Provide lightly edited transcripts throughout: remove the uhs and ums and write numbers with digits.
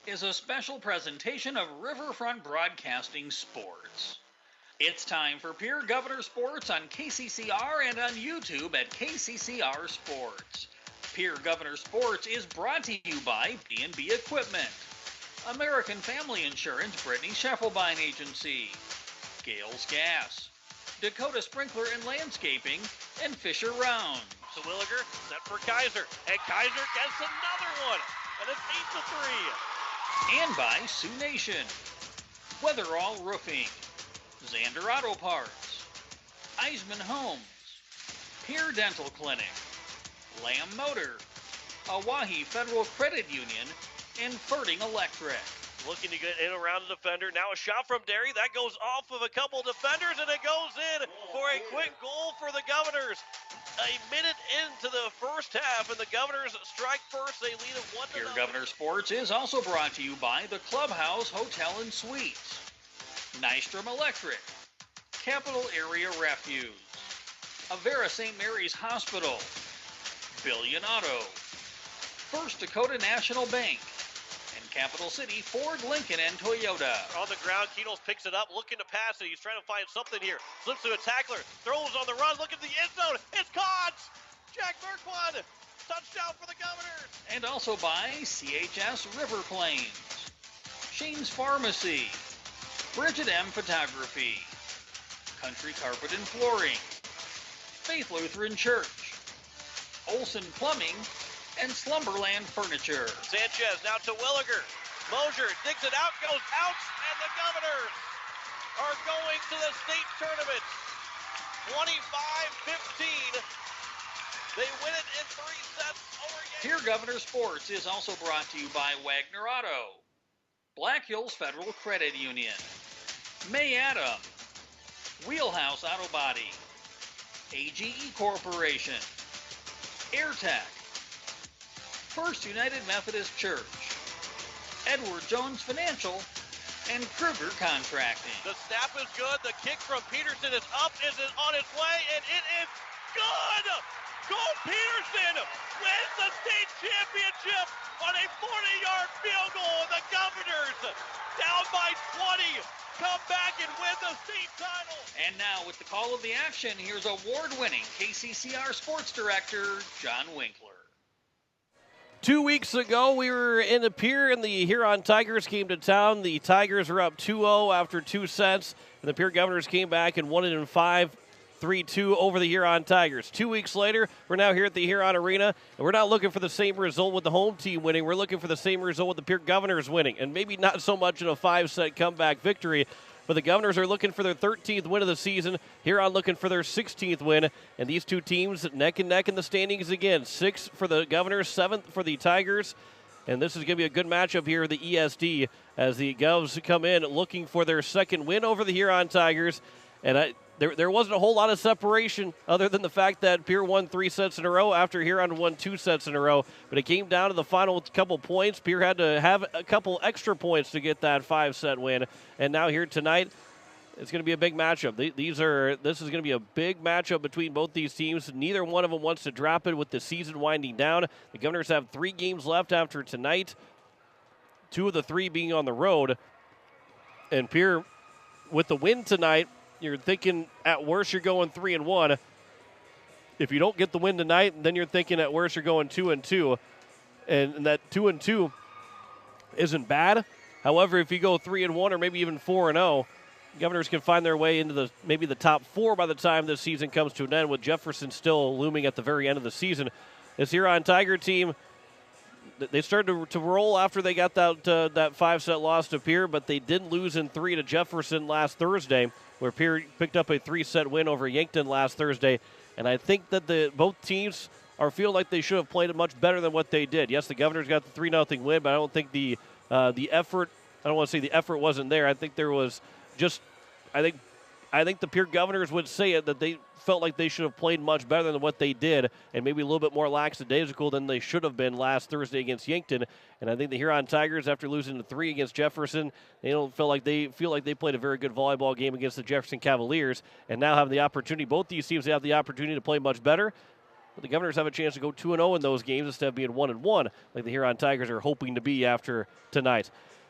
is a special presentation of Riverfront Broadcasting Sports. It's time for Pierre Governor Sports on KCCR and on YouTube at KCCR Sports. Pierre Governor Sports is brought to you by B&B Equipment, American Family Insurance, Brittany Scheffelbein Agency, Gales Gas, Dakota Sprinkler and Landscaping, and Fisher Round. So Williger set for Kaiser, and Kaiser gets another one, and it's 8-3. And by Sioux Nation, Weatherall Roofing, Zander Auto Parts, Eisman Homes, Pierre Dental Clinic, Lamb Motor, Oahe Federal Credit Union, and Ferding Electric. Looking to get in around the defender. Now a shot from Derry. That goes off of a couple defenders, and it goes in for a quick goal for the Governors. A minute into the first half, and the Governors strike first. They lead it 1-0. Pierre Governor Sports is also brought to you by the Clubhouse Hotel and Suites, Nystrom Electric, Capital Area Refuge, Avera St. Mary's Hospital, Billion Auto, First Dakota National Bank, and Capital City Ford, Lincoln, and Toyota. On the ground, Keatles picks it up, looking to pass it. He's trying to find something here. Slips to a tackler, throws on the run, look at the end zone. It's caught! Jack Berquan, touchdown for the Governors. And also by CHS River Plains, Shane's Pharmacy, Bridget M. Photography, Country Carpet and Flooring, Faith Lutheran Church, Olson Plumbing, and Slumberland Furniture. Sanchez now to Williger. Mosier digs it out, goes out, and the Governors are going to the state tournament. 25-15. They win it in 3 sets over Yankton. Pierre Governor Sports is also brought to you by Wagner Auto, Black Hills Federal Credit Union, May Adam, Wheelhouse Auto Body, AGE Corporation, AirTech, First United Methodist Church, Edward Jones Financial, and Kruger Contracting. The snap is good. The kick from Peterson is up, is on its way, and it is good! Cole Peterson wins the state championship on a 40-yard field goal. The Governors, down by 20, come back and win the state title. And now, with the call of the action, here's award-winning KCCR Sports Director, John Winkler. 2 weeks ago, we were in the Pierre, and the Huron Tigers came to town. The Tigers were up 2-0 after 2 sets, and the Pierre Governors came back and won it in 5, 3-2 over the Huron Tigers. 2 weeks later, we're now here at the Huron Arena, and we're not looking for the same result with the home team winning. We're looking for the same result with the Pierre Governors winning, and maybe not so much in a 5-set comeback victory, but the Governors are looking for their 13th win of the season. Huron looking for their 16th win. And these two teams neck and neck in the standings again. 6th for the Governors, 7th for the Tigers. And this is going to be a good matchup here at the ESD as the Govs come in looking for their second win over the Huron Tigers. And there wasn't a whole lot of separation other than the fact that Pierre won 3 sets in a row after Huron won 2 sets in a row. But it came down to the final couple points. Pierre had to have a couple extra points to get that 5-set win. And now here tonight, it's going to be a big matchup. This is going to be a big matchup between both these teams. Neither one of them wants to drop it with the season winding down. The Governors have 3 games left after tonight, 2 of the 3 being on the road. And Pierre, with the win tonight, you're thinking at worst you're going 3-1. If you don't get the win tonight, then you're thinking at worst you're going 2-2. And that 2-2 isn't bad. However, if you go 3-1 or maybe even 4-0, Governors can find their way into maybe the top 4 by the time this season comes to an end, with Jefferson still looming at the very end of the season. This Huron Tiger team, they started to roll after they got that 5-set loss to Pierre, but they did lose in 3 to Jefferson last Thursday, where Pierre picked up a 3-set win over Yankton last Thursday. And I think that both teams feel like they should have played it much better than what they did. Yes, the Governors got the 3-0 win, but I don't think the effort, I don't want to say the effort wasn't there. I think there was just, I think the Pierre Governors would say it, that they felt like they should have played much better than what they did, and maybe a little bit more lackadaisical than they should have been last Thursday against Yankton. And I think the Huron Tigers, after losing to 3 against Jefferson, they feel like they played a very good volleyball game against the Jefferson Cavaliers, and now have the opportunity. Both these teams have the opportunity to play much better. but the Governors have a chance to go 2-0 in those games instead of being 1-1 like the Huron Tigers are hoping to be after tonight.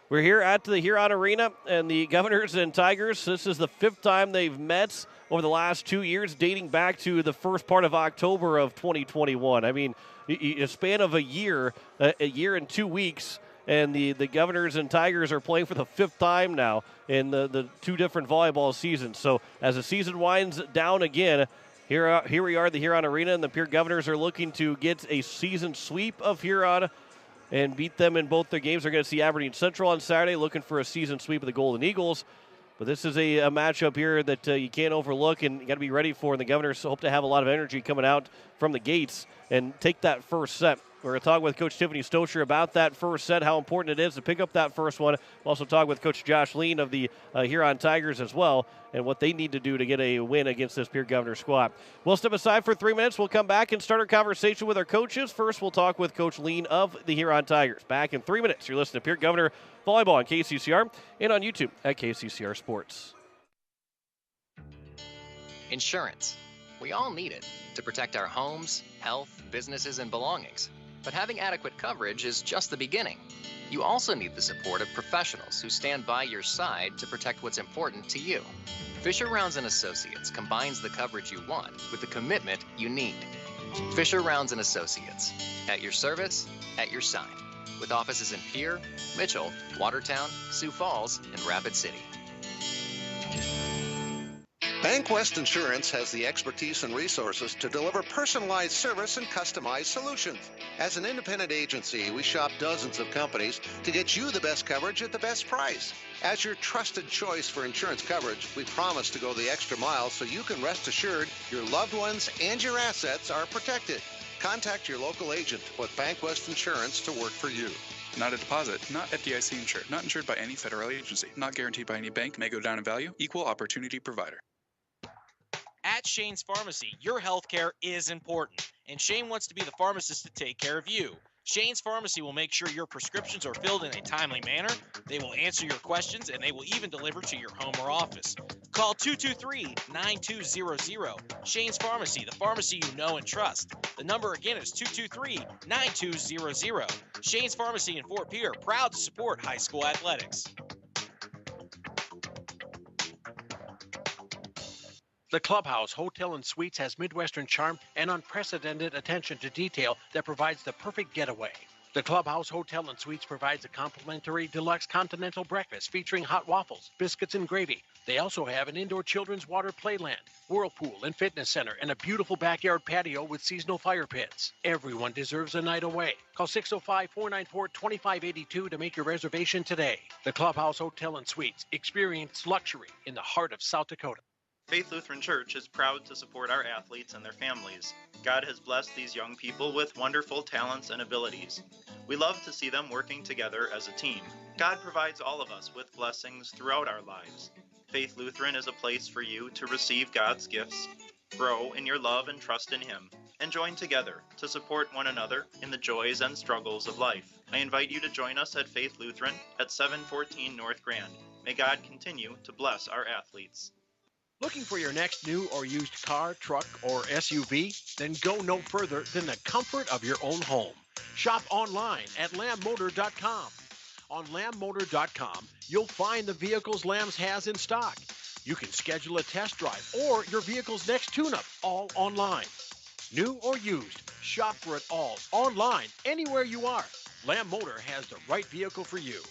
We're here at the Huron Arena, and the Governors and Tigers, this is the 5th time they've met over the last 2 years, dating back to the first part of October of 2021. I mean, a span of a year and 2 weeks, and the Governors and Tigers are playing for the 5th time now in the 2 different volleyball seasons. So as the season winds down again, here we are at the Huron Arena, and the Pierre Governors are looking to get a season sweep of Huron and beat them in both their games. They're going to see Aberdeen Central on Saturday, looking for a season sweep of the Golden Eagles. But this is a matchup here that you can't overlook and you got to be ready for. And the Governors hope to have a lot of energy coming out from the gates and take that first set. We're going to talk with Coach Tiffany Stocher about that first set, how important it is to pick up that first one. We'll also talk with Coach Josh Lean of the Huron Tigers as well, and what they need to do to get a win against this Pierre Governor squad. We'll step aside for 3 minutes. We'll come back and start our conversation with our coaches. First, we'll talk with Coach Lean of the Huron Tigers. Back in 3 minutes. You're listening to Pierre Governor Volleyball on KCCR and on YouTube at KCCR Sports. Insurance. We all need it to protect our homes, health, businesses, and belongings. But having adequate coverage is just the beginning. You also need the support of professionals who stand by your side to protect what's important to you. Fisher Rounds & Associates combines the coverage you want with the commitment you need. Fisher Rounds & Associates, at your service, at your side. With offices in Pierre, Mitchell, Watertown, Sioux Falls, and Rapid City. Bank West Insurance has the expertise and resources to deliver personalized service and customized solutions. As an independent agency, we shop dozens of companies to get you the best coverage at the best price. As your trusted choice for insurance coverage, we promise to go the extra mile so you can rest assured your loved ones and your assets are protected. Contact your local agent to put Bank West Insurance to work for you. Not a deposit, not FDIC insured, not insured by any federal agency, not guaranteed by any bank, may go down in value, equal opportunity provider. At Shane's Pharmacy, your healthcare is important, and Shane wants to be the pharmacist to take care of you. Shane's Pharmacy will make sure your prescriptions are filled in a timely manner, they will answer your questions, and they will even deliver to your home or office. Call 223-9200. Shane's Pharmacy, the pharmacy you know and trust. The number again is 223-9200. Shane's Pharmacy in Fort Pierre, proud to support high school athletics. The Clubhouse Hotel and Suites has Midwestern charm and unprecedented attention to detail that provides the perfect getaway. The Clubhouse Hotel and Suites provides a complimentary deluxe continental breakfast featuring hot waffles, biscuits, and gravy. They also have an indoor children's water playland, whirlpool and fitness center, and a beautiful backyard patio with seasonal fire pits. Everyone deserves a night away. Call 605-494-2582 to make your reservation today. The Clubhouse Hotel and Suites. Experience luxury in the heart of South Dakota. Faith Lutheran Church is proud to support our athletes and their families. God has blessed these young people with wonderful talents and abilities. We love to see them working together as a team. God provides all of us with blessings throughout our lives. Faith Lutheran is a place for you to receive God's gifts, grow in your love and trust in Him, and join together to support one another in the joys and struggles of life. I invite you to join us at Faith Lutheran at 714 North Grand. May God continue to bless our athletes. Looking for your next new or used car, truck, or SUV? Then go no further than the comfort of your own home. Shop online at lambmotor.com. On lambmotor.com, you'll find the vehicles Lambs has in stock. You can schedule a test drive or your vehicle's next tune-up, all online. New or used, shop for it all online, anywhere you are. Lamb Motor has the right vehicle for you.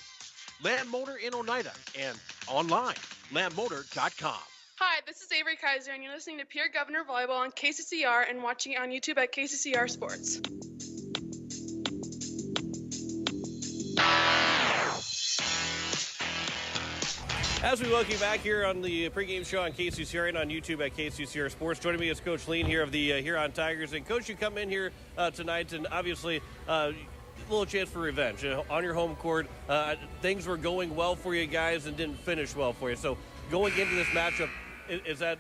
Lamb Motor in Oneida and online, lambmotor.com. Hi, this is Avery Kaiser, and you're listening to Pierre Governor Volleyball on KCCR and watching it on YouTube at KCCR Sports. As we welcome you back here on the pregame show on KCCR and on YouTube at KCCR Sports, joining me is Coach Lean here of the Huron Tigers. And, Coach, you come in here tonight, and obviously a little chance for revenge. On your home court, things were going well for you guys and didn't finish well for you. So going into this matchup, is that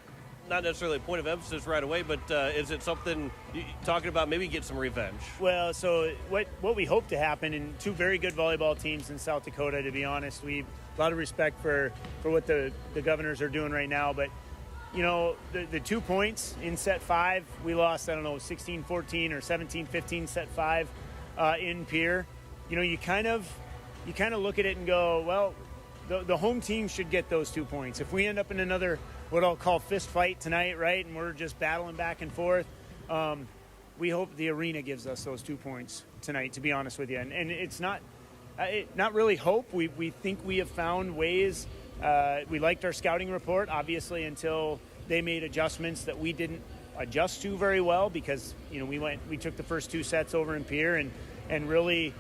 not necessarily a point of emphasis right away, but is it something you're talking about maybe get some revenge? Well, so what we hope to happen in two very good volleyball teams in South Dakota, to be honest. We have a lot of respect for what the Governors are doing right now, but the 2 points in set 5, we lost, 16-14 or 17-15 set 5 in Pierre. You kind of look at it and go, well, the home team should get those 2 points. If we end up in another, what I'll call fist fight tonight, right, and we're just battling back and forth, we hope the arena gives us those 2 points tonight, to be honest with you. And it's not really hope. We think we have found ways. We liked our scouting report, obviously, until they made adjustments that we didn't adjust to very well, because we took the first 2 sets over in Pierre, and really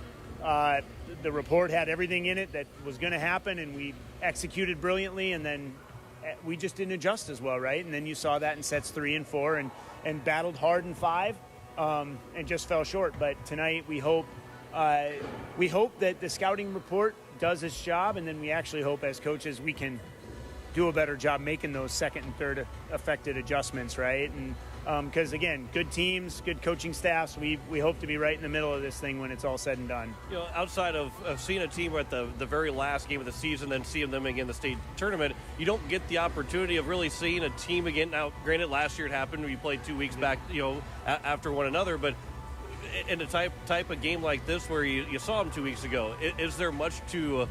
the report had everything in it that was going to happen, and we executed brilliantly, and then we just didn't adjust as well, right? And then you saw that in sets 3 and 4, and battled hard in 5, and just fell short. But tonight we hope that the scouting report does its job, and then we actually hope as coaches we can do a better job making those second and third affected adjustments, right? And because again, good teams, good coaching staffs, we hope to be right in the middle of this thing when it's all said and done. Outside of seeing a team at the very last game of the season, then seeing them again in the state tournament, you don't get the opportunity of really seeing a team again. Now, granted, last year it happened. We played 2 weeks back, after one another, but in a type of game like this where you saw them 2 weeks ago, is there much to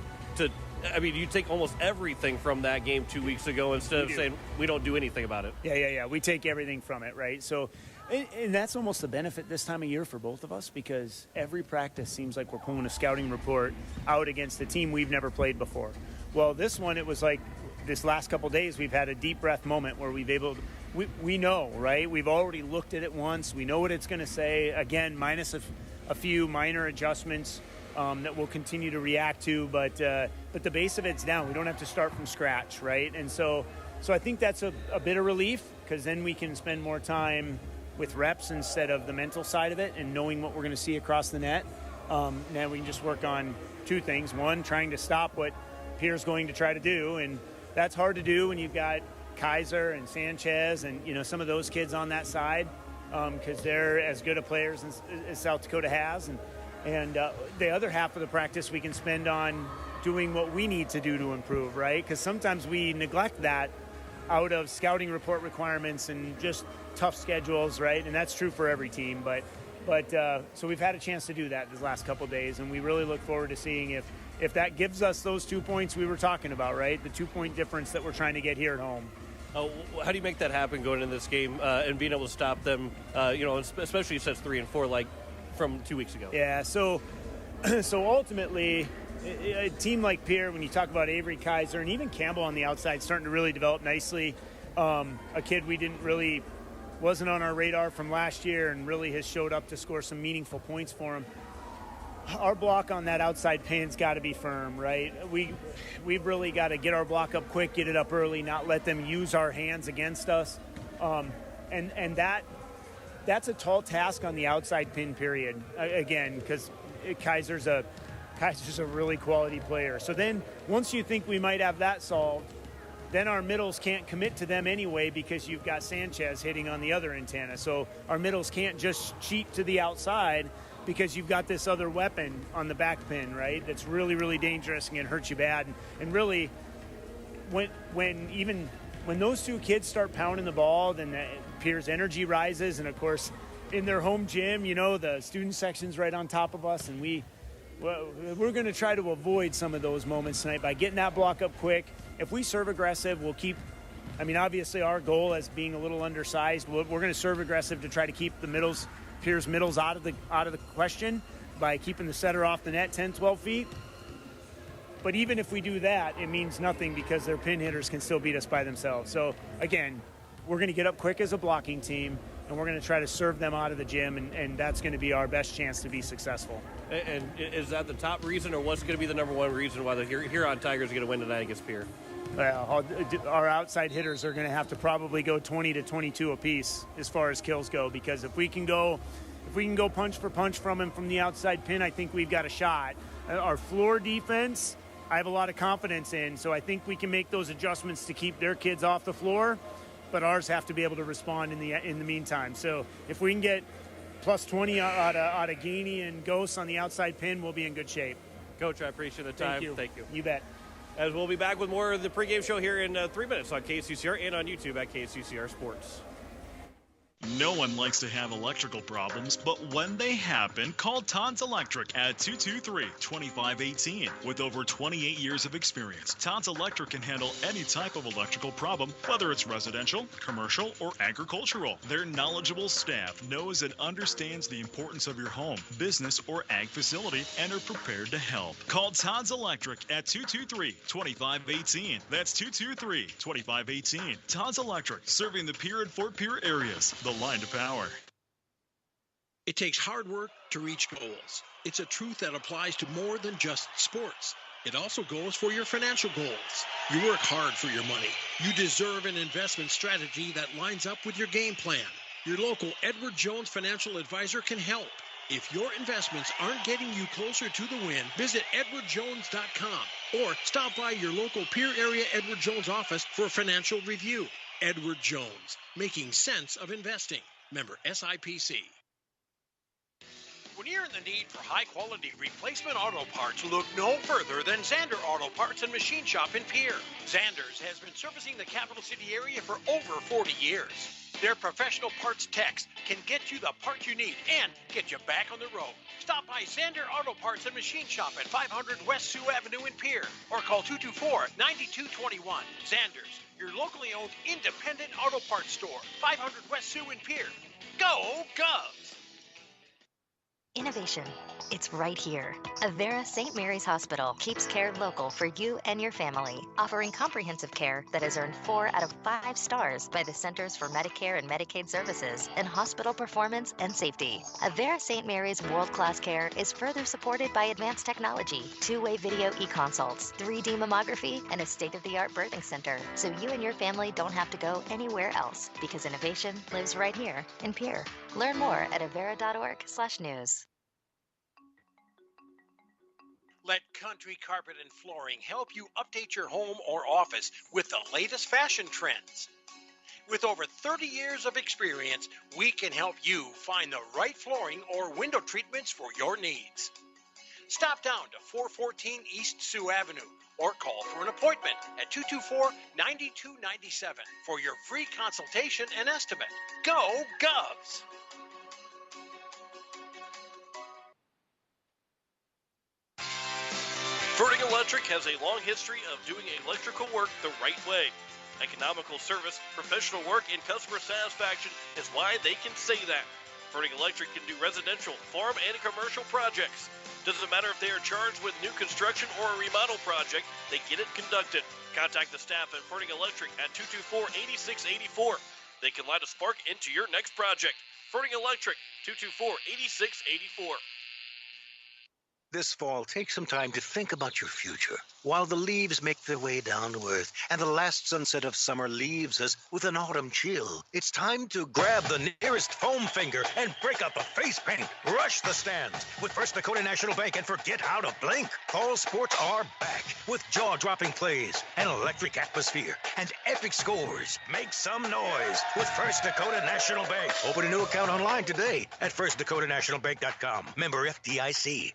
I mean, you take almost everything from that game 2 weeks ago instead of saying we don't do anything about it. Yeah. We take everything from it, right? So, and that's almost the benefit this time of year for both of us, because every practice seems like we're pulling a scouting report out against a team we've never played before. Well, this one, it was like this last couple days we've had a deep breath moment where we know, right? We've already looked at it once. We know what it's going to say. Again, minus a few minor adjustments that we'll continue to react to, but the base of it's down. We don't have to start from scratch, right? And so I think that's a bit of relief, because then we can spend more time with reps instead of the mental side of it and knowing what we're going to see across the net. Now we can just work on 2 things. One, trying to stop what Pierre's going to try to do, and that's hard to do when you've got Kaiser and Sanchez and some of those kids on that side, because they're as good a players as South Dakota has. And the other half of the practice we can spend on doing what we need to do to improve, right? Because sometimes we neglect that out of scouting report requirements and just tough schedules, right? And that's true for every team. But so we've had a chance to do that this last couple of days, and we really look forward to seeing if that gives us those 2 points we were talking about, right? The 2-point difference that we're trying to get here at home. How do you make that happen going into this game and being able to stop them, especially sets 3 and 4, like from 2 weeks ago? Yeah, so ultimately, a team like Pierre, when you talk about Avery Kaiser and even Campbell on the outside, starting to really develop nicely. A kid we wasn't on our radar from last year and really has showed up to score some meaningful points for him. Our block on that outside pin's got to be firm, right? We've really got to get our block up quick, get it up early, not let them use our hands against us. And that's a tall task on the outside pin, period. Again, because Kaiser's a really quality player. So then once you think we might have that solved, then our middles can't commit to them anyway, because you've got Sanchez hitting on the other antenna. So our middles can't just cheat to the outside, because you've got this other weapon on the back pin, right? That's really, really dangerous and can hurt you bad. And really, when those 2 kids start pounding the ball, then Pierre's energy rises. And of course, in their home gym, the student section's right on top of us, and we're going to try to avoid some of those moments tonight by getting that block up quick. If we serve aggressive, we'll keep. I mean, obviously, our goal as being a little undersized, we're going to serve aggressive to try to keep Pierre's middles out of the question by keeping the setter off the net 10, 12 feet. But even if we do that, it means nothing, because their pin hitters can still beat us by themselves. So again, we're going to get up quick as a blocking team, and we're going to try to serve them out of the gym, and that's going to be our best chance to be successful. And is that the top reason, or what's going to be the number one reason why the Huron Tigers are going to win tonight against Pierre? Well, our outside hitters are going to have to probably go 20 to 22 apiece as far as kills go, because if we can go punch for punch from him from the outside pin, I think we've got a shot. Our floor defense, I have a lot of confidence in, so I think we can make those adjustments to keep their kids off the floor, but ours have to be able to respond in the meantime. So if we can get plus 20 out of Gainey and Ghosts on the outside pin, we'll be in good shape. Coach, I appreciate the time. Thank you. Thank you. You bet. As we'll be back with more of the pregame show here in 3 minutes on KCCR and on YouTube at KCCR Sports. No one likes to have electrical problems, but when they happen, call Todd's Electric at 223-2518. With over 28 years of experience, Todd's Electric can handle any type of electrical problem, whether it's residential, commercial, or agricultural. Their knowledgeable staff knows and understands the importance of your home, business, or ag facility and are prepared to help. Call Todd's Electric at 223-2518. That's 223-2518. Todd's Electric, serving the Pierre and Fort Pierre areas. The line to power. It takes hard work to reach goals. It's a truth that applies to more than just sports. It also goes for your financial goals. You work hard for your money. You deserve an investment strategy that lines up with your game plan. Your local Edward Jones financial advisor can help. If your investments aren't getting you closer to the win, visit edwardjones.com or stop by your local Pierre area Edward Jones office for a financial review. Edward Jones, making sense of investing. Member SIPC. When you're in the need for high-quality replacement auto parts, look no further than Zander Auto Parts and Machine Shop in Pierre. Zander's has been servicing the capital city area for over 40 years. Their professional parts techs can get you the part you need and get you back on the road. Stop by Zander Auto Parts and Machine Shop at 500 West Sioux Avenue in Pierre or call 224-9221. Zander's, your locally owned independent auto parts store, 500 West Sioux in Pierre. Go Govs! Innovation. It's right here. Avera St. Mary's Hospital keeps care local for you and your family, offering comprehensive care that has earned 4 out of 5 stars by the Centers for Medicare and Medicaid Services in hospital performance and safety. Avera St. Mary's world-class care is further supported by advanced technology, 2-way video e-consults, 3D mammography, and a state-of-the-art birthing center, so you and your family don't have to go anywhere else, because innovation lives right here in Pierre. Learn more at avera.org/news. Let Country Carpet and Flooring help you update your home or office with the latest fashion trends. With over 30 years of experience, we can help you find the right flooring or window treatments for your needs. Stop down to 414 East Sioux Avenue or call for an appointment at 224-9297 for your free consultation and estimate. Go Govs! Verting Electric has a long history of doing electrical work the right way. Economical service, professional work, and customer satisfaction is why they can say that. Verting Electric can do residential, farm, and commercial projects. Doesn't matter if they are charged with new construction or a remodel project, they get it conducted. Contact the staff at Verting Electric at 224-8684. They can light a spark into your next project. Verting Electric, 224-8684. This fall, take some time to think about your future while the leaves make their way down to earth and the last sunset of summer leaves us with an autumn chill. It's time to grab the nearest foam finger and break out the face paint. Rush the stands with First Dakota National Bank and forget how to blink. Fall sports are back with jaw-dropping plays, an electric atmosphere, and epic scores. Make some noise with First Dakota National Bank. Open a new account online today at firstdakotanationalbank.com. Member FDIC.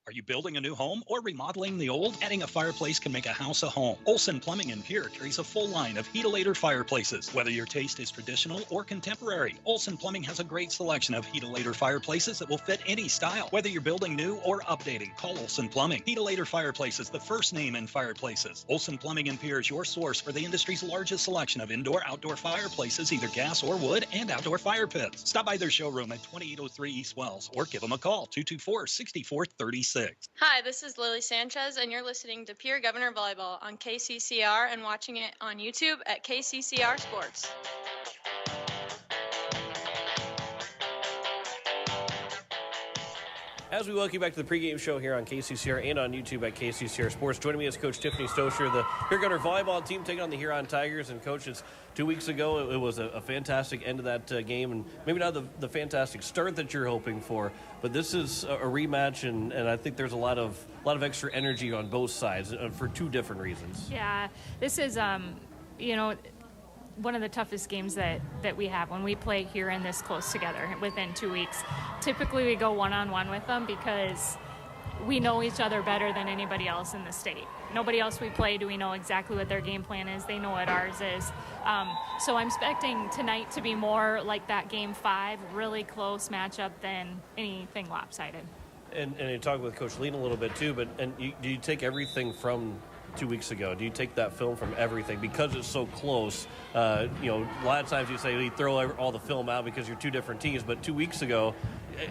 Are you building a new home or remodeling the old? Adding a fireplace can make a house a home. Olson Plumbing in Pierre carries a full line of Heat-A-Later fireplaces. Whether your taste is traditional or contemporary, Olson Plumbing has a great selection of Heat-A-Later fireplaces that will fit any style. Whether you're building new or updating, call Olson Plumbing. Heat-A-Later Fireplaces, the first name in fireplaces. Olson Plumbing in Pierre is your source for the industry's largest selection of indoor-outdoor fireplaces, either gas or wood, and outdoor fire pits. Stop by their showroom at 2803 East Wells or give them a call, 224-6436. Hi, this is Lily Sanchez, and you're listening to Pierre Governor Volleyball on KCCR and watching it on YouTube at KCCR Sports. As we welcome you back to the pregame show here on KCCR and on YouTube at KCCR Sports, joining me is Coach Tiffany Stosher, the Pierre Governor volleyball team taking on the Huron Tigers. And Coach, it's 2 weeks ago. It was a fantastic end of that game, and maybe not the fantastic start that you're hoping for, but this is a rematch, and I think there's a lot of extra energy on both sides for two different reasons. Yeah, this is one of the toughest games that we have when we play here and this close together within 2 weeks. Typically we go one-on-one with them because we know each other better than anybody else in the state. Nobody else we play do we know exactly what their game plan is. They know what ours is. So I'm expecting tonight to be more like that Game 5, really close matchup than anything lopsided. And you talk with Coach Lean a little bit too, but do you take everything from 2 weeks ago? Do you take that film from everything because it's so close? A lot of times you say you throw all the film out because you're two different teams, but 2 weeks ago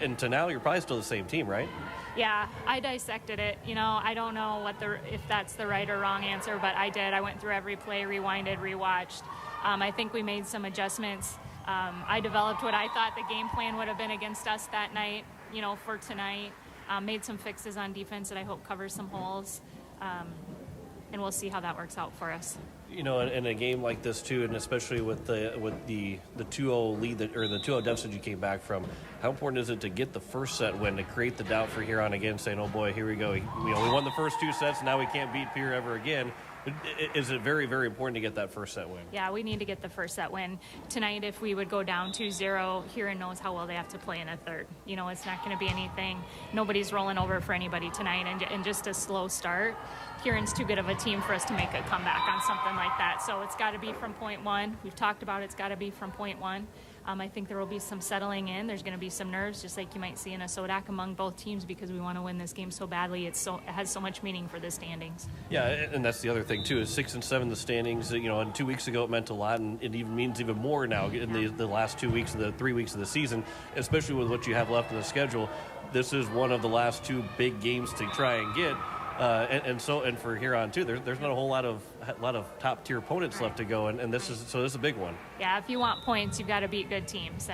and to now you're probably still the same team, right? Yeah, I dissected it. I don't know if that's the right or wrong answer, but I did. I went through every play, rewinded, rewatched. I think we made some adjustments. I developed what I thought the game plan would have been against us that night, for tonight. Made some fixes on defense that I hope covers some holes. And we'll see how that works out for us. In a game like this too, and especially with the 2-0 lead or the 2-0 deficit you came back from, how important is it to get the first set win to create the doubt for Huron again, saying, "Oh boy, here we go. We won the first 2 sets, now we can't beat Pierre ever again." Is it very, very important to get that first set win? Yeah, we need to get the first set win. Tonight, if we would go down 2-0, Huron knows how well they have to play in a third. It's not going to be anything. Nobody's rolling over for anybody tonight, and just a slow start. Huron's too good of a team for us to make a comeback on something like that. So it's got to be from point one. We've talked about it's got to be from point one. I think there will be some settling in. There's going to be some nerves, just like you might see in a Sodak among both teams, because we want to win this game so badly. It has so much meaning for the standings. Yeah, and that's the other thing too, is 6 and 7 the standings. And 2 weeks ago it meant a lot, and it even means even more now in the last 2 weeks of the 3 weeks of the season, especially with what you have left in the schedule. This is one of the last 2 big games to try and get. And for Huron too, there's not a whole lot of top tier opponents left to go, and this is a big one. Yeah, if you want points, you've got to beat good teams,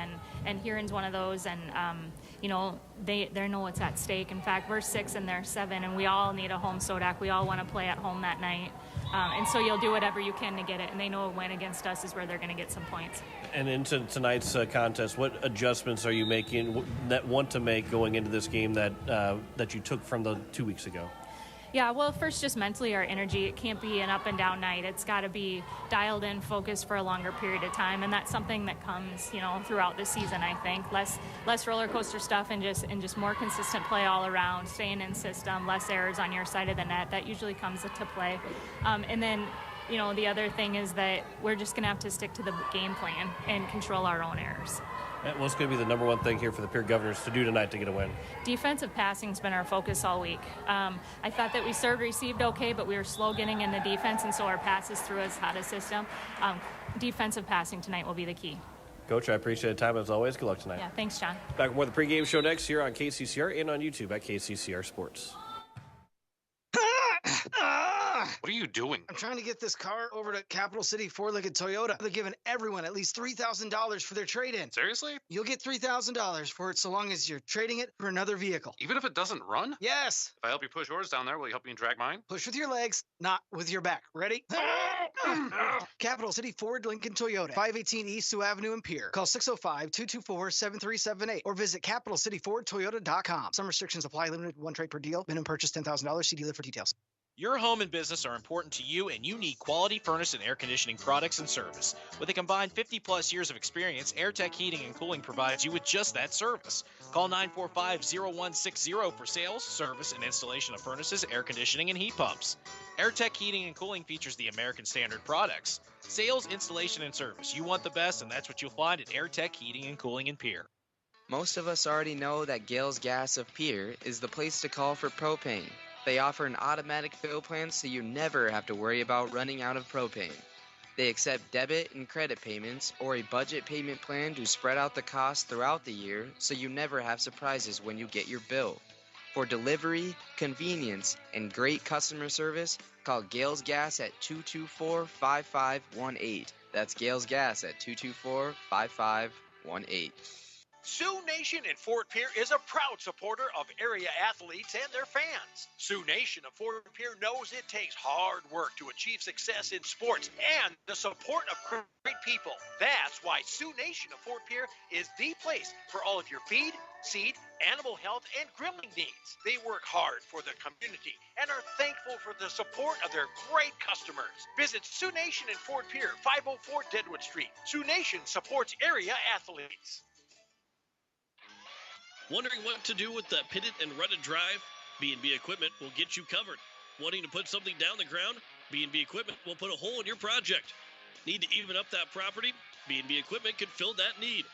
and Huron's one of those, and they know what's at stake. In fact, we're 6 and they're 7, and we all need a home Sodak. We all want to play at home that night, and so you'll do whatever you can to get it. And they know a win against us is where they're going to get some points. And into tonight's contest, what adjustments are you making that want to make going into this game that you took from the 2 weeks ago? Yeah, well, first, just mentally, our energy, it can't be an up and down night. It's got to be dialed in, focused for a longer period of time, and that's something that comes, throughout the season, I think. Less roller coaster stuff and just more consistent play all around, staying in system, less errors on your side of the net. That usually comes into play. And then, the other thing is that we're just going to have to stick to the game plan and control our own errors. What's going to be the number one thing here for the Pierre Governors to do tonight to get a win? Defensive passing's been our focus all week. I thought that we served, received okay, but we were slow getting in the defense, and so our passes through us had a system. Defensive passing tonight will be the key. Coach, I appreciate the time as always. Good luck tonight. Yeah, thanks, John. Back with more of the pregame show next here on KCCR and on YouTube at KCCR Sports. What are you doing? I'm trying to get this car over to Capital City Four-Legged Toyota. They're giving everyone at least $3,000 for their trade-in. Seriously? You'll get $3,000 for it so long as you're trading it for another vehicle. Even if it doesn't run? Yes. If I help you push yours down there, will you help me drag mine? Push with your legs, not with your back. Ready? Capital City Ford Lincoln Toyota, 518 East Sioux Avenue in Pierre. Call 605-224-7378 or visit capitalcityfordtoyota.com. Some restrictions apply. Limited one trade per deal. Minimum purchase $10,000. See dealer for details. Your home and business are important to you, and you need quality furnace and air conditioning products and service. With a combined 50-plus years of experience, AirTech Heating and Cooling provides you with just that service. Call 945-0160 for sales, service, and installation of furnaces, air conditioning, and heat pumps. AirTech Heating and Cooling features the American Standard products. Sales, installation, and service. You want the best, and that's what you'll find at AirTech Heating and Cooling in Pierre. Most of us already know that Gales Gas of Pierre is the place to call for propane. They offer an automatic fill plan so you never have to worry about running out of propane. They accept debit and credit payments or a budget payment plan to spread out the cost throughout the year so you never have surprises when you get your bill. For delivery, convenience, and great customer service, call Gales Gas at 224-5518. That's Gales Gas at 224-5518. Sioux Nation in Fort Pierre is a proud supporter of area athletes and their fans. Sioux Nation of Fort Pierre knows it takes hard work to achieve success in sports and the support of great people. That's why Sioux Nation of Fort Pierre is the place for all of your feed, seed, animal health, and grilling needs. They work hard for the community and are thankful for the support of their great customers. Visit Sioux Nation in Fort Pierre, 504 Deadwood Street. Sioux Nation supports area athletes. Wondering what to do with that pitted and rutted drive? B&B Equipment will get you covered. Wanting to put something down the ground? B&B Equipment will put a hole in your project. Need to even up that property? B&B Equipment can fill that need.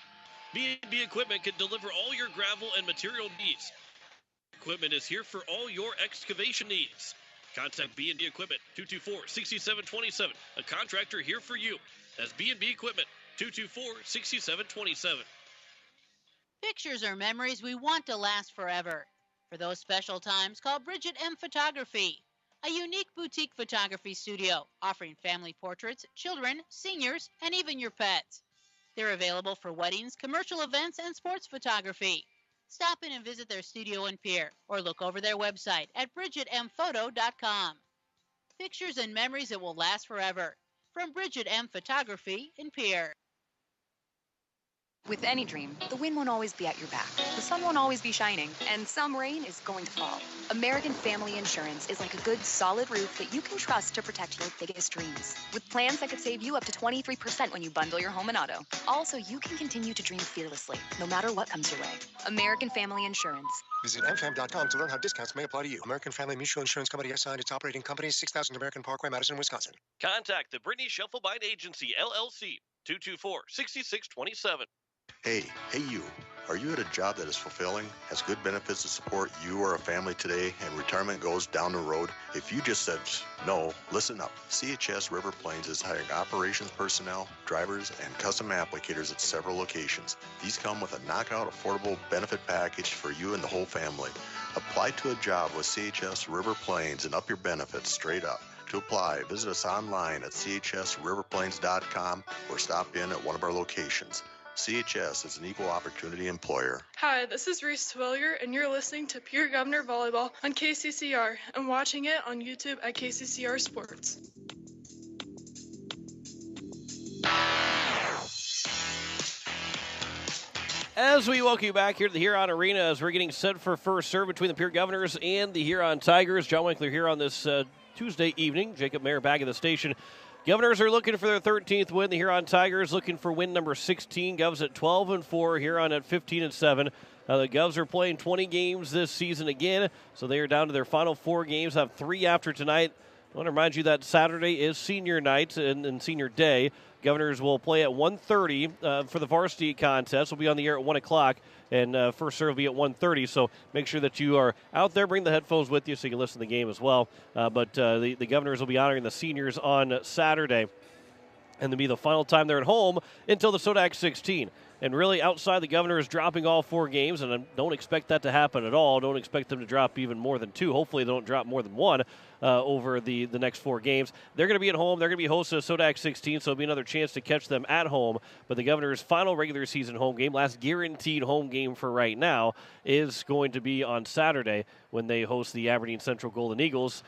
B&B Equipment can deliver all your gravel and material needs. Equipment is here for all your excavation needs. Contact B&B Equipment, 224-6727. A contractor here for you. That's B&B Equipment, 224-6727. Pictures are memories we want to last forever. For those special times, call Bridget M. Photography, a unique boutique photography studio offering family portraits, children, seniors, and even your pets. They're available for weddings, commercial events, and sports photography. Stop in and visit their studio in Pierre or look over their website at bridgetmphoto.com. Pictures and memories that will last forever. From Bridget M. Photography in Pierre. With any dream, the wind won't always be at your back, the sun won't always be shining, and some rain is going to fall. American Family Insurance is like a good, solid roof that you can trust to protect your biggest dreams. With plans that could save you up to 23% when you bundle your home and auto. Also, you can continue to dream fearlessly, no matter what comes your way. American Family Insurance. Visit mfam.com to learn how discounts may apply to you. American Family Mutual Insurance Company SI and its operating company, 6000 American Parkway, Madison, Wisconsin. Contact the Brittany Shufflebine Agency, LLC, 224-6627. Hey you. Are you at a job that is fulfilling, has good benefits to support you or a family today, and retirement goes down the road? If you just said no, listen up. CHS River Plains is hiring operations personnel, drivers, and custom applicators at several locations. These come with a knockout affordable benefit package for you and the whole family. Apply to a job with CHS River Plains and up your benefits straight up. To apply, visit us online at chsriverplains.com or stop in at one of our locations. CHS is an equal opportunity employer. Hi, this is Reese Twillier, and you're listening to Pierre Governor Volleyball on KCCR and watching it on YouTube at KCCR Sports. As we welcome you back here to the Huron Arena as we're getting set for first serve between the Pierre Governors and the Huron Tigers. John Winkler here on this Tuesday evening. Jacob Mayer back at the station. Governors are looking for their 13th win. The Huron Tigers looking for win number 16. Govs at 12-4. Huron at 15-7. The Govs are playing 20 games this season again, so they are down to their final 4 games. Have 3 after tonight. I want to remind you that Saturday is senior night and senior day. Governors will play at 1:30 for the varsity contest. We'll be on the air at 1 o'clock, and first serve will be at 1:30. So make sure that you are out there. Bring the headphones with you so you can listen to the game as well. But the Governors will be honoring the seniors on Saturday, and it'll be the final time they're at home until the Sodak 16. And really, outside the Governors dropping all 4 games, and I don't expect that to happen at all. Don't expect them to drop even more than 2. Hopefully they don't drop more than 1 over the next 4 games. They're going to be at home. They're going to be hosting a Sodak 16, so it'll be another chance to catch them at home. But the Governors' final regular season home game, last guaranteed home game for right now, is going to be on Saturday when they host the Aberdeen Central Golden Eagles.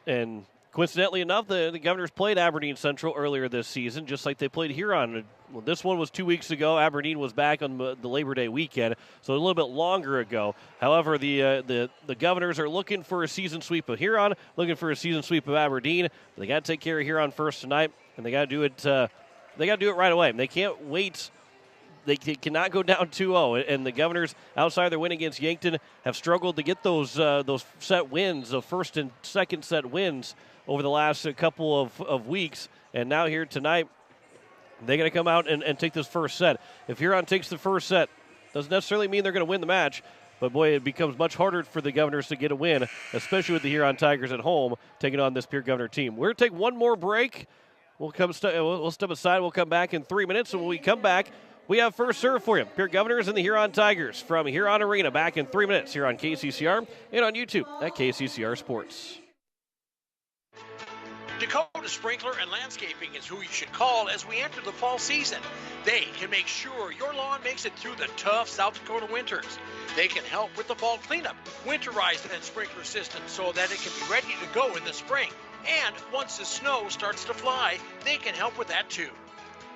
And coincidentally enough, the Governors played Aberdeen Central earlier this season, just like they played Huron. Well, this one was 2 weeks ago. Aberdeen was back on the Labor Day weekend, so a little bit longer ago. However, the Governors are looking for a season sweep of Huron, looking for a season sweep of Aberdeen. They got to take care of Huron first tonight, and they got to do it. They got to do it right away. They can't wait. They cannot go down 2-0, and the Governors, outside their win against Yankton, have struggled to get those set wins, the first and second set wins over the last couple of weeks. And now here tonight, they're going to come out and take this first set. If Huron takes the first set, doesn't necessarily mean they're going to win the match, but boy, it becomes much harder for the Governors to get a win, especially with the Huron Tigers at home taking on this Pierre Governor team. We're going to take one more break. We'll step aside. We'll come back in 3 minutes, and when we come back, we have first serve for you. Pierre Governors and the Huron Tigers from Huron Arena back in 3 minutes here on KCCR and on YouTube at KCCR Sports. Dakota Sprinkler and Landscaping is who you should call as we enter the fall season. They can make sure your lawn makes it through the tough South Dakota winters. They can help with the fall cleanup, winterize that sprinkler system so that it can be ready to go in the spring. And once the snow starts to fly, they can help with that too.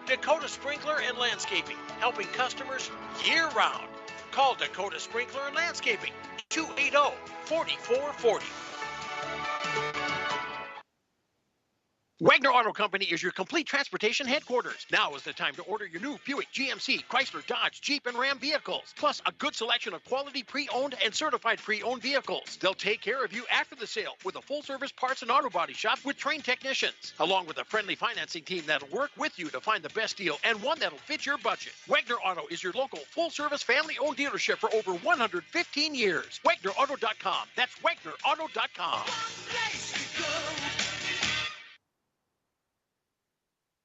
Dakota Sprinkler and Landscaping, helping customers year-round. Call Dakota Sprinkler and Landscaping, 280-4440. Wagner Auto Company is your complete transportation headquarters. Now is the time to order your new Buick, GMC, Chrysler, Dodge, Jeep, and Ram vehicles, plus a good selection of quality pre-owned and certified pre-owned vehicles. They'll take care of you after the sale with a full-service parts and auto body shop with trained technicians, along with a friendly financing team that'll work with you to find the best deal and one that'll fit your budget. Wagner Auto is your local full-service family-owned dealership for over 115 years. WagnerAuto.com. That's WagnerAuto.com.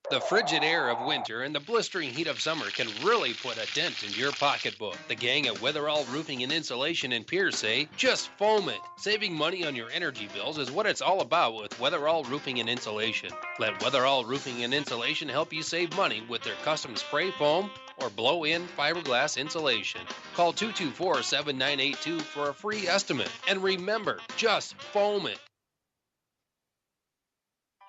The frigid air of winter and the blistering heat of summer can really put a dent into your pocketbook. The gang at Weatherall Roofing and Insulation in Pierre say, just foam it. Saving money on your energy bills is what it's all about with Weatherall Roofing and Insulation. Let Weatherall Roofing and Insulation help you save money with their custom spray foam or blow-in fiberglass insulation. Call 224-7982 for a free estimate. And remember, just foam it.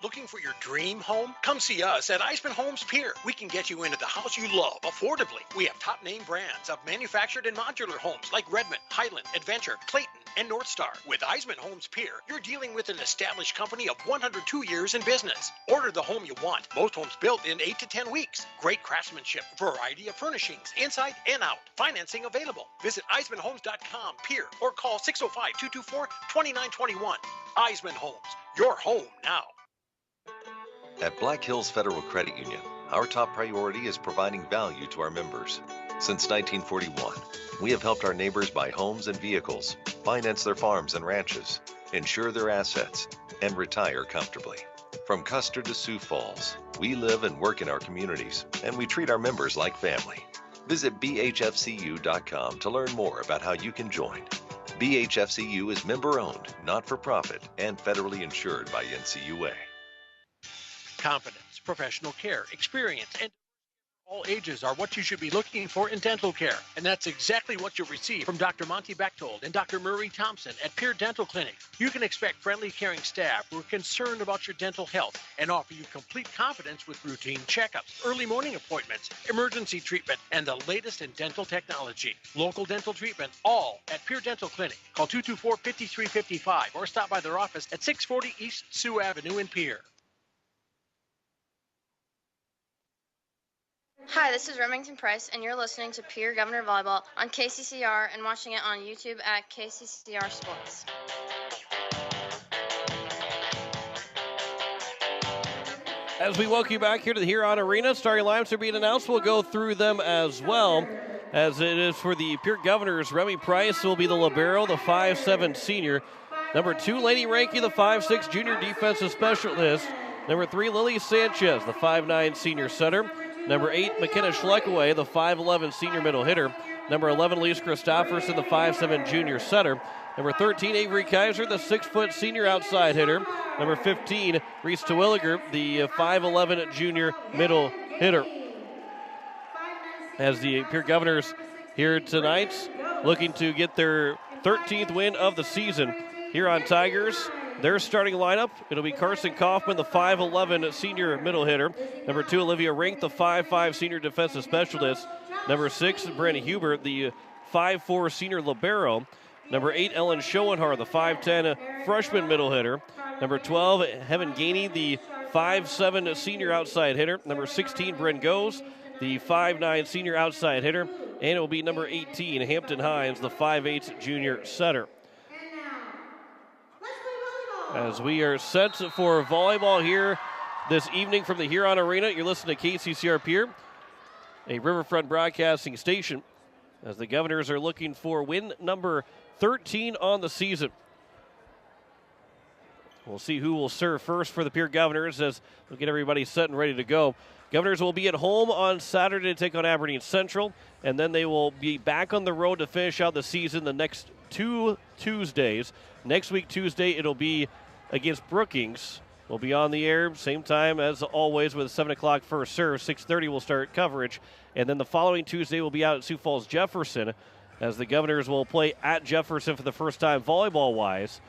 Looking for your dream home? Come see us at Eisman Homes Pier. We can get you into the house you love affordably. We have top name brands of manufactured and modular homes like Redmond, Highland, Adventure, Clayton, and North Star. With Eisman Homes Pier, you're dealing with an established company of 102 years in business. Order the home you want. Most homes built in 8 to 10 weeks. Great craftsmanship, variety of furnishings, inside and out. Financing available. Visit EismanHomes.com Pier or call 605-224-2921. Eisman Homes, your home now. At Black Hills Federal Credit Union, our top priority is providing value to our members. Since 1941, we have helped our neighbors buy homes and vehicles, finance their farms and ranches, insure their assets, and retire comfortably. From Custer to Sioux Falls, we live and work in our communities, and we treat our members like family. Visit bhfcu.com to learn more about how you can join. BHFCU is member-owned, not-for-profit, and federally insured by NCUA. Confidence, professional care, experience, and all ages are what you should be looking for in dental care. And that's exactly what you'll receive from Dr. Monty Bechtold and Dr. Murray Thompson at Pierre Dental Clinic. You can expect friendly, caring staff who are concerned about your dental health and offer you complete confidence with routine checkups, early morning appointments, emergency treatment, and the latest in dental technology. Local dental treatment, all at Pierre Dental Clinic. Call 224-5355 or stop by their office at 640 East Sioux Avenue in Pierre. Hi, this is Remington Price, and you're listening to Pierre Governor Volleyball on KCCR and watching it on YouTube at KCCR Sports. As we welcome you back here to the Huron Arena, starting lineups are being announced. We'll go through them as well. As it is for the Pierre Governors, Remy Price will be the libero, the 5'7 senior. Number 2, Lady Ranky, the 5'6 junior defensive specialist. Number 3, Lily Sanchez, the 5'9 senior setter. Number 8, McKenna Schleckaway, the 5'11 senior middle hitter. Number 11, Lise Christofferson, the 5'7 junior setter. Number 13, Avery Kaiser, the 6' senior outside hitter. Number 15, Reese Terwilliger, the 5'11 junior middle hitter. As the Pierre Governors here tonight, looking to get their 13th win of the season. Huron Tigers, their starting lineup, it'll be Carson Kaufman, the 5'11 senior middle hitter. Number 2, Olivia Rink, the 5'5 senior defensive specialist. Number 6, Brandon Hubert, the 5'4 senior libero. Number 8, Ellen Schoenhar, the 5'10 freshman middle hitter. Number 12, Heaven Gainey, the 5'7 senior outside hitter. Number 16, Bryn Goes, the 5'9 senior outside hitter. And it will be number 18, Hampton Hines, the 5'8 junior setter. As we are set for volleyball here this evening from the Huron Arena, you're listening to KCCR Pierre, a Riverfront broadcasting station, as the Governors are looking for win number 13 on the season. We'll see who will serve first for the Pierre Governors as we'll get everybody set and ready to go. Governors will be at home on Saturday to take on Aberdeen Central, and then they will be back on the road to finish out the season the next 2 Tuesdays. Next week, Tuesday, it'll be against Brookings. We'll be on the air, same time as always with 7 o'clock first serve. 6:30 we'll start coverage. And then the following Tuesday we'll be out at Sioux Falls Jefferson as the Governors will play at Jefferson for the first time volleyball-wise,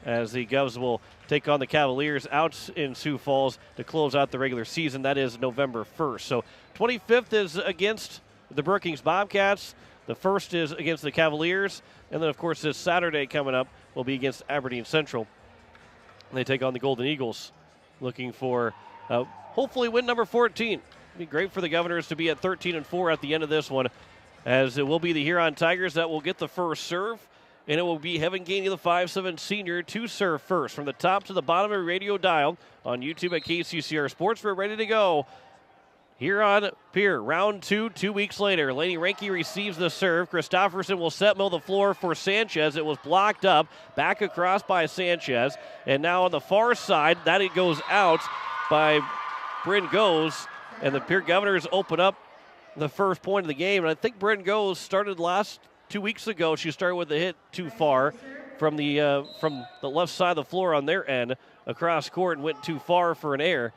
as the Govs will take on the Cavaliers out in Sioux Falls to close out the regular season. That is November 1st. So 25th is against the Brookings Bobcats. The 1st is against the Cavaliers. And then, of course, this Saturday coming up will be against Aberdeen Central. They take on the Golden Eagles. looking for hopefully win number 14. It'd be great for the Governors to be at 13-4 at the end of this one, as it will be the Huron Tigers that will get the first serve, and it will be Heaven Gainey, the 5'7" senior, to serve first. From the top to the bottom of your radio dial on YouTube at KCCR Sports, we're ready to go. Huron Pierre, round 2, 2 weeks later. Laney Ranke receives the serve. Christofferson will set middle the floor for Sanchez. It was blocked up. Back across by Sanchez. And now on the far side, that it goes out by Bryn Goes. And the Pierre Governors open up the first point of the game. And I think Bryn Goes started last 2 weeks ago. She started with a hit too far from the left side of the floor on their end across court and went too far for an error.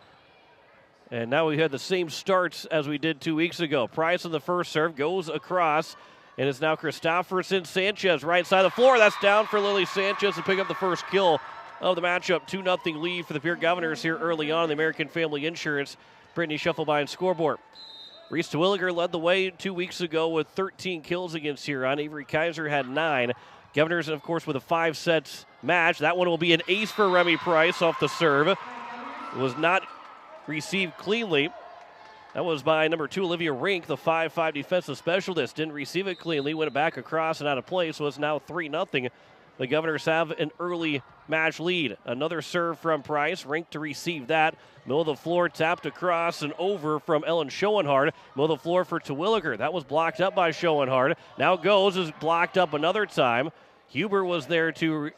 And now we had the same starts as we did 2 weeks ago. Price on the first serve goes across, and it's now Christofferson. Sanchez right side of the floor. That's down for Lily Sanchez to pick up the first kill of the matchup. 2-0 lead for the Pierre Governors here early on. The American Family Insurance Brittany Schuffelbein scoreboard. Reese Terwilliger led the way 2 weeks ago with 13 kills against Huron. Avery Kaiser had 9. Governors, of course, with a 5-set match. That one will be an ace for Remy Price off the serve. It was not received cleanly. That was by number 2, Olivia Rink, the 5'5" defensive specialist. Didn't receive it cleanly, went back across and out of play, so it's now 3-0. The Governors have an early match lead. Another serve from Price. Rink to receive that. Middle of the floor, tapped across and over from Ellen Schoenhard. Middle of the floor for Terwilliger. That was blocked up by Schoenhard. Now Goes is blocked up another time. Huber was there to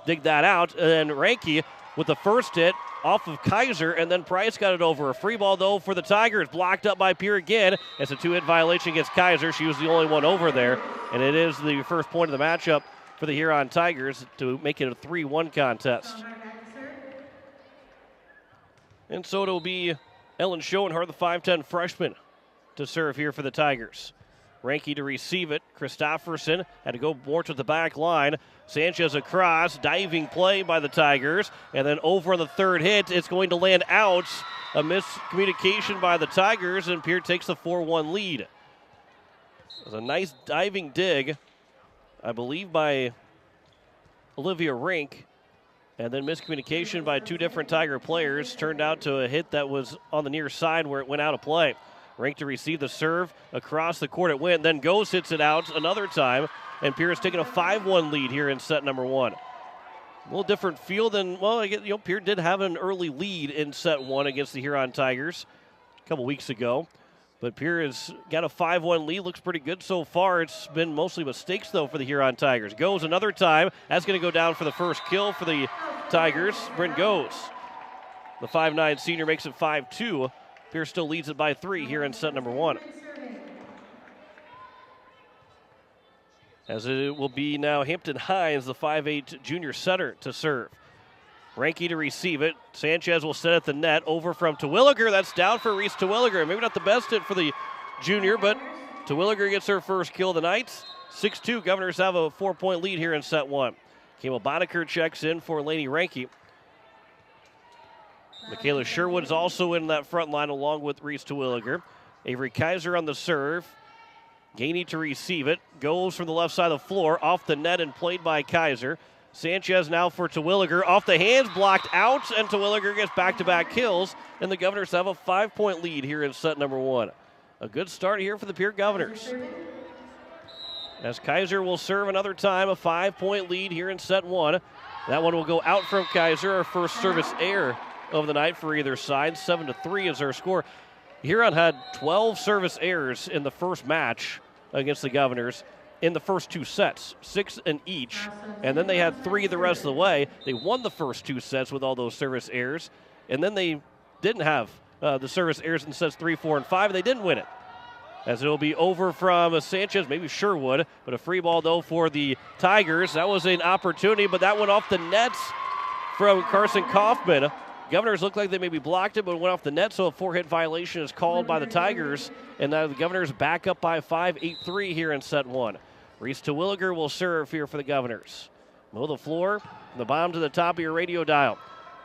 dig that out. And Ranke with the first hit off of Kaiser, and then Price got it over. A free ball, though, for the Tigers. Blocked up by Pierre again. It's a 2-hit violation against Kaiser. She was the only one over there, and it is the first point of the matchup for the Huron Tigers to make it a 3-1 contest. And so it'll be Ellen Schoenhard, the 5'10" freshman, to serve here for the Tigers. Ranke to receive it. Christofferson had to go more to the back line. Sanchez across, diving play by the Tigers. And then over on the third hit, it's going to land out. A miscommunication by the Tigers, and Pierre takes the 4-1 lead. It was a nice diving dig, I believe, by Olivia Rink. And then miscommunication by 2 different Tiger players turned out to a hit that was on the near side where it went out of play. Rink to receive the serve. Across the court it went. Then Goes hits it out another time. And Pierre is taking a 5-1 lead here in set number 1. A little different feel than, well, Pierre did have an early lead in set 1 against the Huron Tigers a couple weeks ago. But Pierre has got a 5-1 lead. Looks pretty good so far. It's been mostly mistakes, though, for the Huron Tigers. Goes another time. That's going to go down for the first kill for the Tigers. Brent Goes. The 5'9" senior makes it 5-2. Pierre still leads it by 3 here in set number 1. As it will be now Hampton Hines, the 5'8" junior setter, to serve. Ranke to receive it. Sanchez will set at the net. Over from Terwilliger. That's down for Reese Terwilliger. Maybe not the best hit for the junior, but Terwilliger gets her first kill of the night. 6-2. Governors have a 4-point lead here in set 1. Kayla Boddicker checks in for Laney Ranke. Michaela Sherwood's also in that front line along with Reese Terwilliger. Avery Kaiser on the serve. Gainey to receive it. Goes from the left side of the floor. Off the net and played by Kaiser. Sanchez now for Terwilliger. Off the hands, blocked out, and Terwilliger gets back-to-back kills. And the Governors have a 5-point lead here in set number 1. A good start here for the Pierre Governors. As Kaiser will serve another time, a 5-point lead here in set 1. That one will go out from Kaiser, our first service error of the night for either side. 7-3 is our score. Huron had 12 service errors in the first match against the Governors in the first 2 sets, 6 in each, and then they had 3 the rest of the way. They won the first 2 sets with all those service errors, and then they didn't have the service errors in sets 3, 4, and 5, and they didn't win it. As it will be over from Sanchez, maybe Sherwood, but a free ball, though, for the Tigers. That was an opportunity, but that went off the nets from Carson Kaufman. Governors looked like they maybe blocked it, but it went off the net, so a 4-hit violation is called by the Tigers. And now the Governors back up by 5, 8-3 here in set 1. Reese Terwilliger will serve here for the Governors. Mow the floor, the bottom to the top of your radio dial.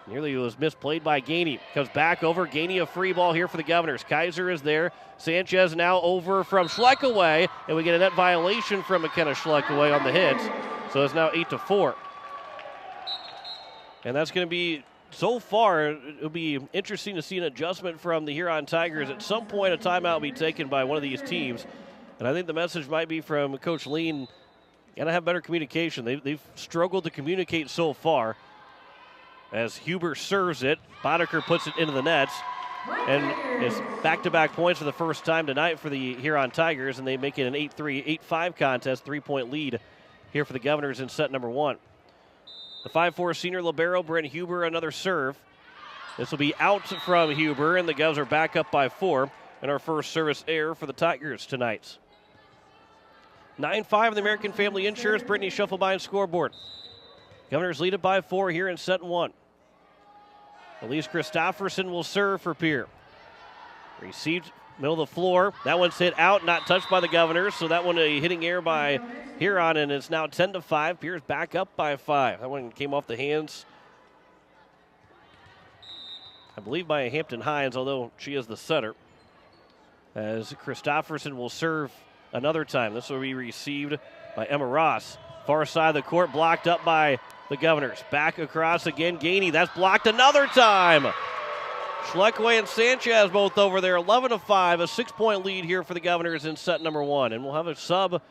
Nearly was misplayed by Gainey. Comes back over. Gainey, a free ball here for the Governors. Kaiser is there. Sanchez now over from Schleckaway, and we get a net violation from McKenna Schleckaway on the hit. So it's now 8-4. And that's going to be so far, it'll be interesting to see an adjustment from the Huron Tigers. At some point, a timeout will be taken by one of these teams. And I think the message might be from Coach Lean, got to have better communication. They've struggled to communicate so far. As Huber serves it, Boddicker puts it into the nets. And it's back-to-back points for the first time tonight for the Huron Tigers, and they make it an 8-3, 8-5 contest, 3-point lead here for the Governors in set number 1. The 5'4 senior libero, Brent Huber, another serve. This will be out from Huber, and the Govs are back up by 4. And our first service error for the Tigers tonight. 9-5 in the American Family Insurance Brittany Schuffelbein scoreboard. Governors lead it by 4 here in set 1. Elise Christofferson will serve for Pierre. Received middle of the floor. That one's hit out, not touched by the Governors. So that one a hitting error by Huron, and it's now 10-5. Pierre's back up by 5. That one came off the hands, I believe, by Hampton Hines, although she is the setter. As Christofferson will serve another time. This will be received by Emma Ross. Far side of the court, blocked up by the Governors. Back across again, Gainey. That's blocked another time. Schleckaway and Sanchez both over there. 11-5, a 6-point lead here for the Governors in set number 1. And we'll have a sub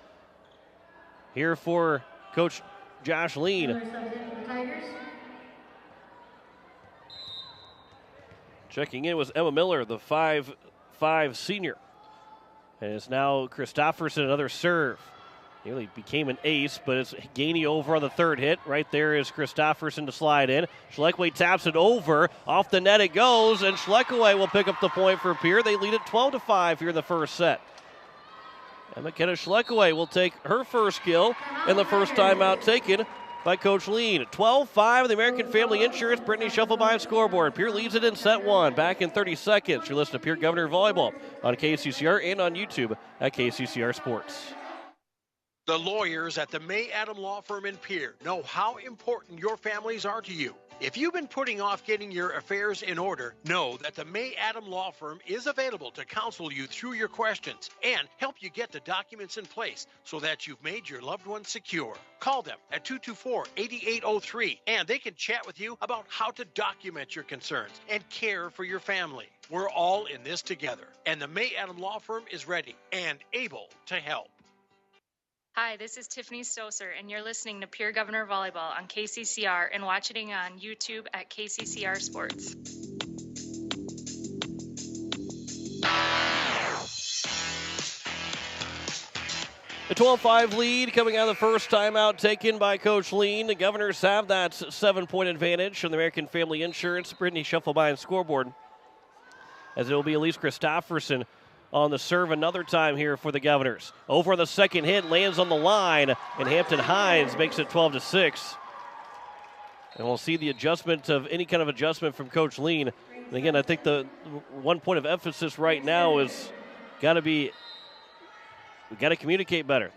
here for Coach Josh Lean. Checking in was Emma Miller, the 5'5 senior. And it's now Christofferson, another serve. Nearly became an ace, but it's Gainey over on the third hit. Right there is Christofferson to slide in. Schleckaway taps it over. Off the net it goes, and Schleckaway will pick up the point for Pierre. They lead it 12-5 here in the first set. And McKenna Schleckaway will take her first kill, and the first timeout taken by Coach Lean. 12-5 the American Family Insurance Brittany Schuffelbein scoreboard. Pierre leads it in set 1. Back in 30 seconds. You're listening to Pierre Governor Volleyball on KCCR and on YouTube at KCCR Sports. The lawyers at the May Adam Law Firm in Pierre know how important your families are to you. If you've been putting off getting your affairs in order, know that the May Adam Law Firm is available to counsel you through your questions and help you get the documents in place so that you've made your loved ones secure. Call them at 224-8803 and they can chat with you about how to document your concerns and care for your family. We're all in this together, and the May Adam Law Firm is ready and able to help. Hi, this is Tiffany Stoser, and you're listening to Pierre Governor Volleyball on KCCR and watching on YouTube at KCCR Sports. A 12-5 lead coming out of the first timeout taken by Coach Lean. The Governors have that 7-point advantage from the American Family Insurance Brittany Schuffelbein scoreboard, as it will be Elise Christofferson on the serve another time here for the Governors. Over the second hit, lands on the line, and Hampton Hines makes it 12-6. And we'll see the adjustment of any kind of adjustment from Coach Lean. And again, I think the one point of emphasis right now is we got to communicate better.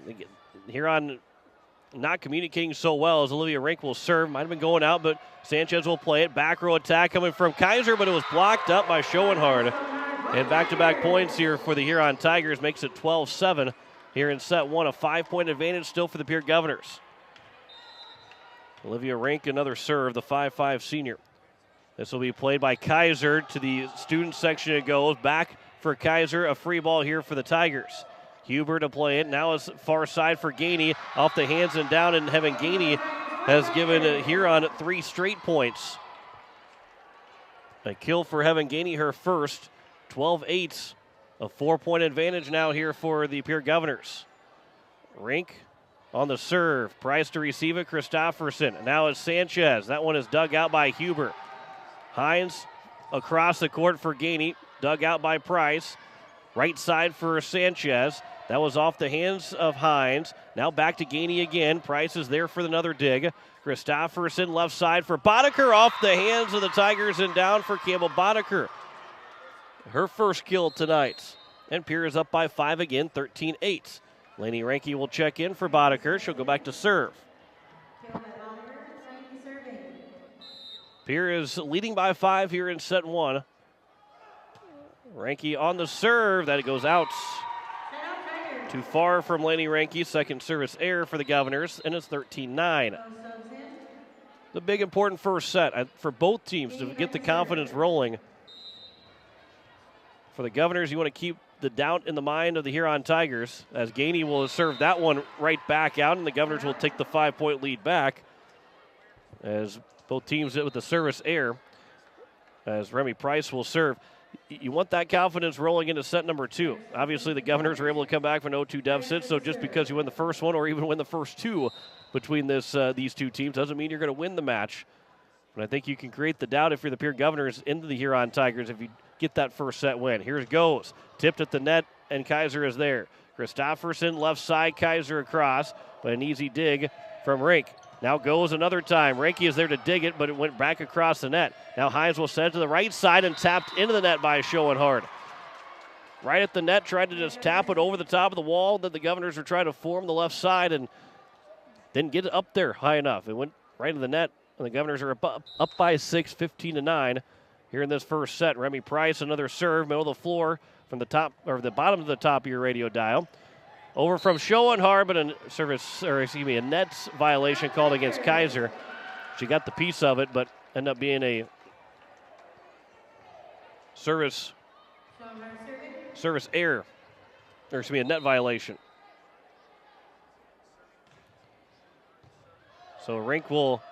Huron not communicating so well as Olivia Rink will serve. Might have been going out, but Sanchez will play it. Back row attack coming from Kaiser, but it was blocked up by Schoenhard. And back-to-back points here for the Huron Tigers makes it 12-7 here in set 1. A 5-point advantage still for the Pierre Governors. Olivia Rink, another serve, the 5'5 senior. This will be played by Kaiser to the student section. It goes back for Kaiser. A free ball here for the Tigers. Huber to play it. Now is far side for Gainey. Off the hands and down, and Heaven Gainey has given Huron 3 straight points. A kill for Heaven Gainey, her first. 12-8, a 4-point advantage now here for the Pierre Governors. Rink on the serve. Price to receive it, Christofferson. Now it's Sanchez. That one is dug out by Huber. Hines across the court for Gainey. Dug out by Price. Right side for Sanchez. That was off the hands of Hines. Now back to Gainey again. Price is there for another dig. Christofferson left side for Boddicker. Off the hands of the Tigers and down for Campbell Boddicker. Her first kill tonight. And Pierre is up by 5 again, 13-8. Lainey Ranke will check in for Boddicker. She'll go back to serve. Pierre is leading by 5 here in set 1. Ranke on the serve. That goes out. Too far from Lainey Ranke. Second service error for the Governors, and it's 13-9. the big important first set for both teams to get the confidence rolling. For the Governors, you want to keep the doubt in the mind of the Huron Tigers, as Gainey will serve that one right back out, and the Governors will take the 5-point lead back as both teams hit with the service error, as Remy Price will serve. You want that confidence rolling into set number 2. Obviously, the Governors are able to come back from an 0-2 deficit, so just because you win the first one or even win the first two between these two teams doesn't mean you're going to win the match. But I think you can create the doubt if you're the Pierre Governors into the Huron Tigers if you get that first set win. Here it goes. Tipped at the net, and Kaiser is there. Christofferson, left side, Kaiser across, but an easy dig from Rink. Now goes another time. Ranky is there to dig it, but it went back across the net. Now Hines will send it to the right side and tapped into the net by Schoenhard. Right at the net, tried to just tap it over the top of the wall. Then the Governors were trying to form the left side and didn't get it up there high enough. It went right to the net, and the Governors are up by 6, 15-9 here in this first set. Remy Price, another serve, middle of the floor from the top, or the bottom of the top of your radio dial. Over from Schoenhard, but a net violation called against Kaiser. She got the piece of it, but ended up being a service error, a net violation. So Renke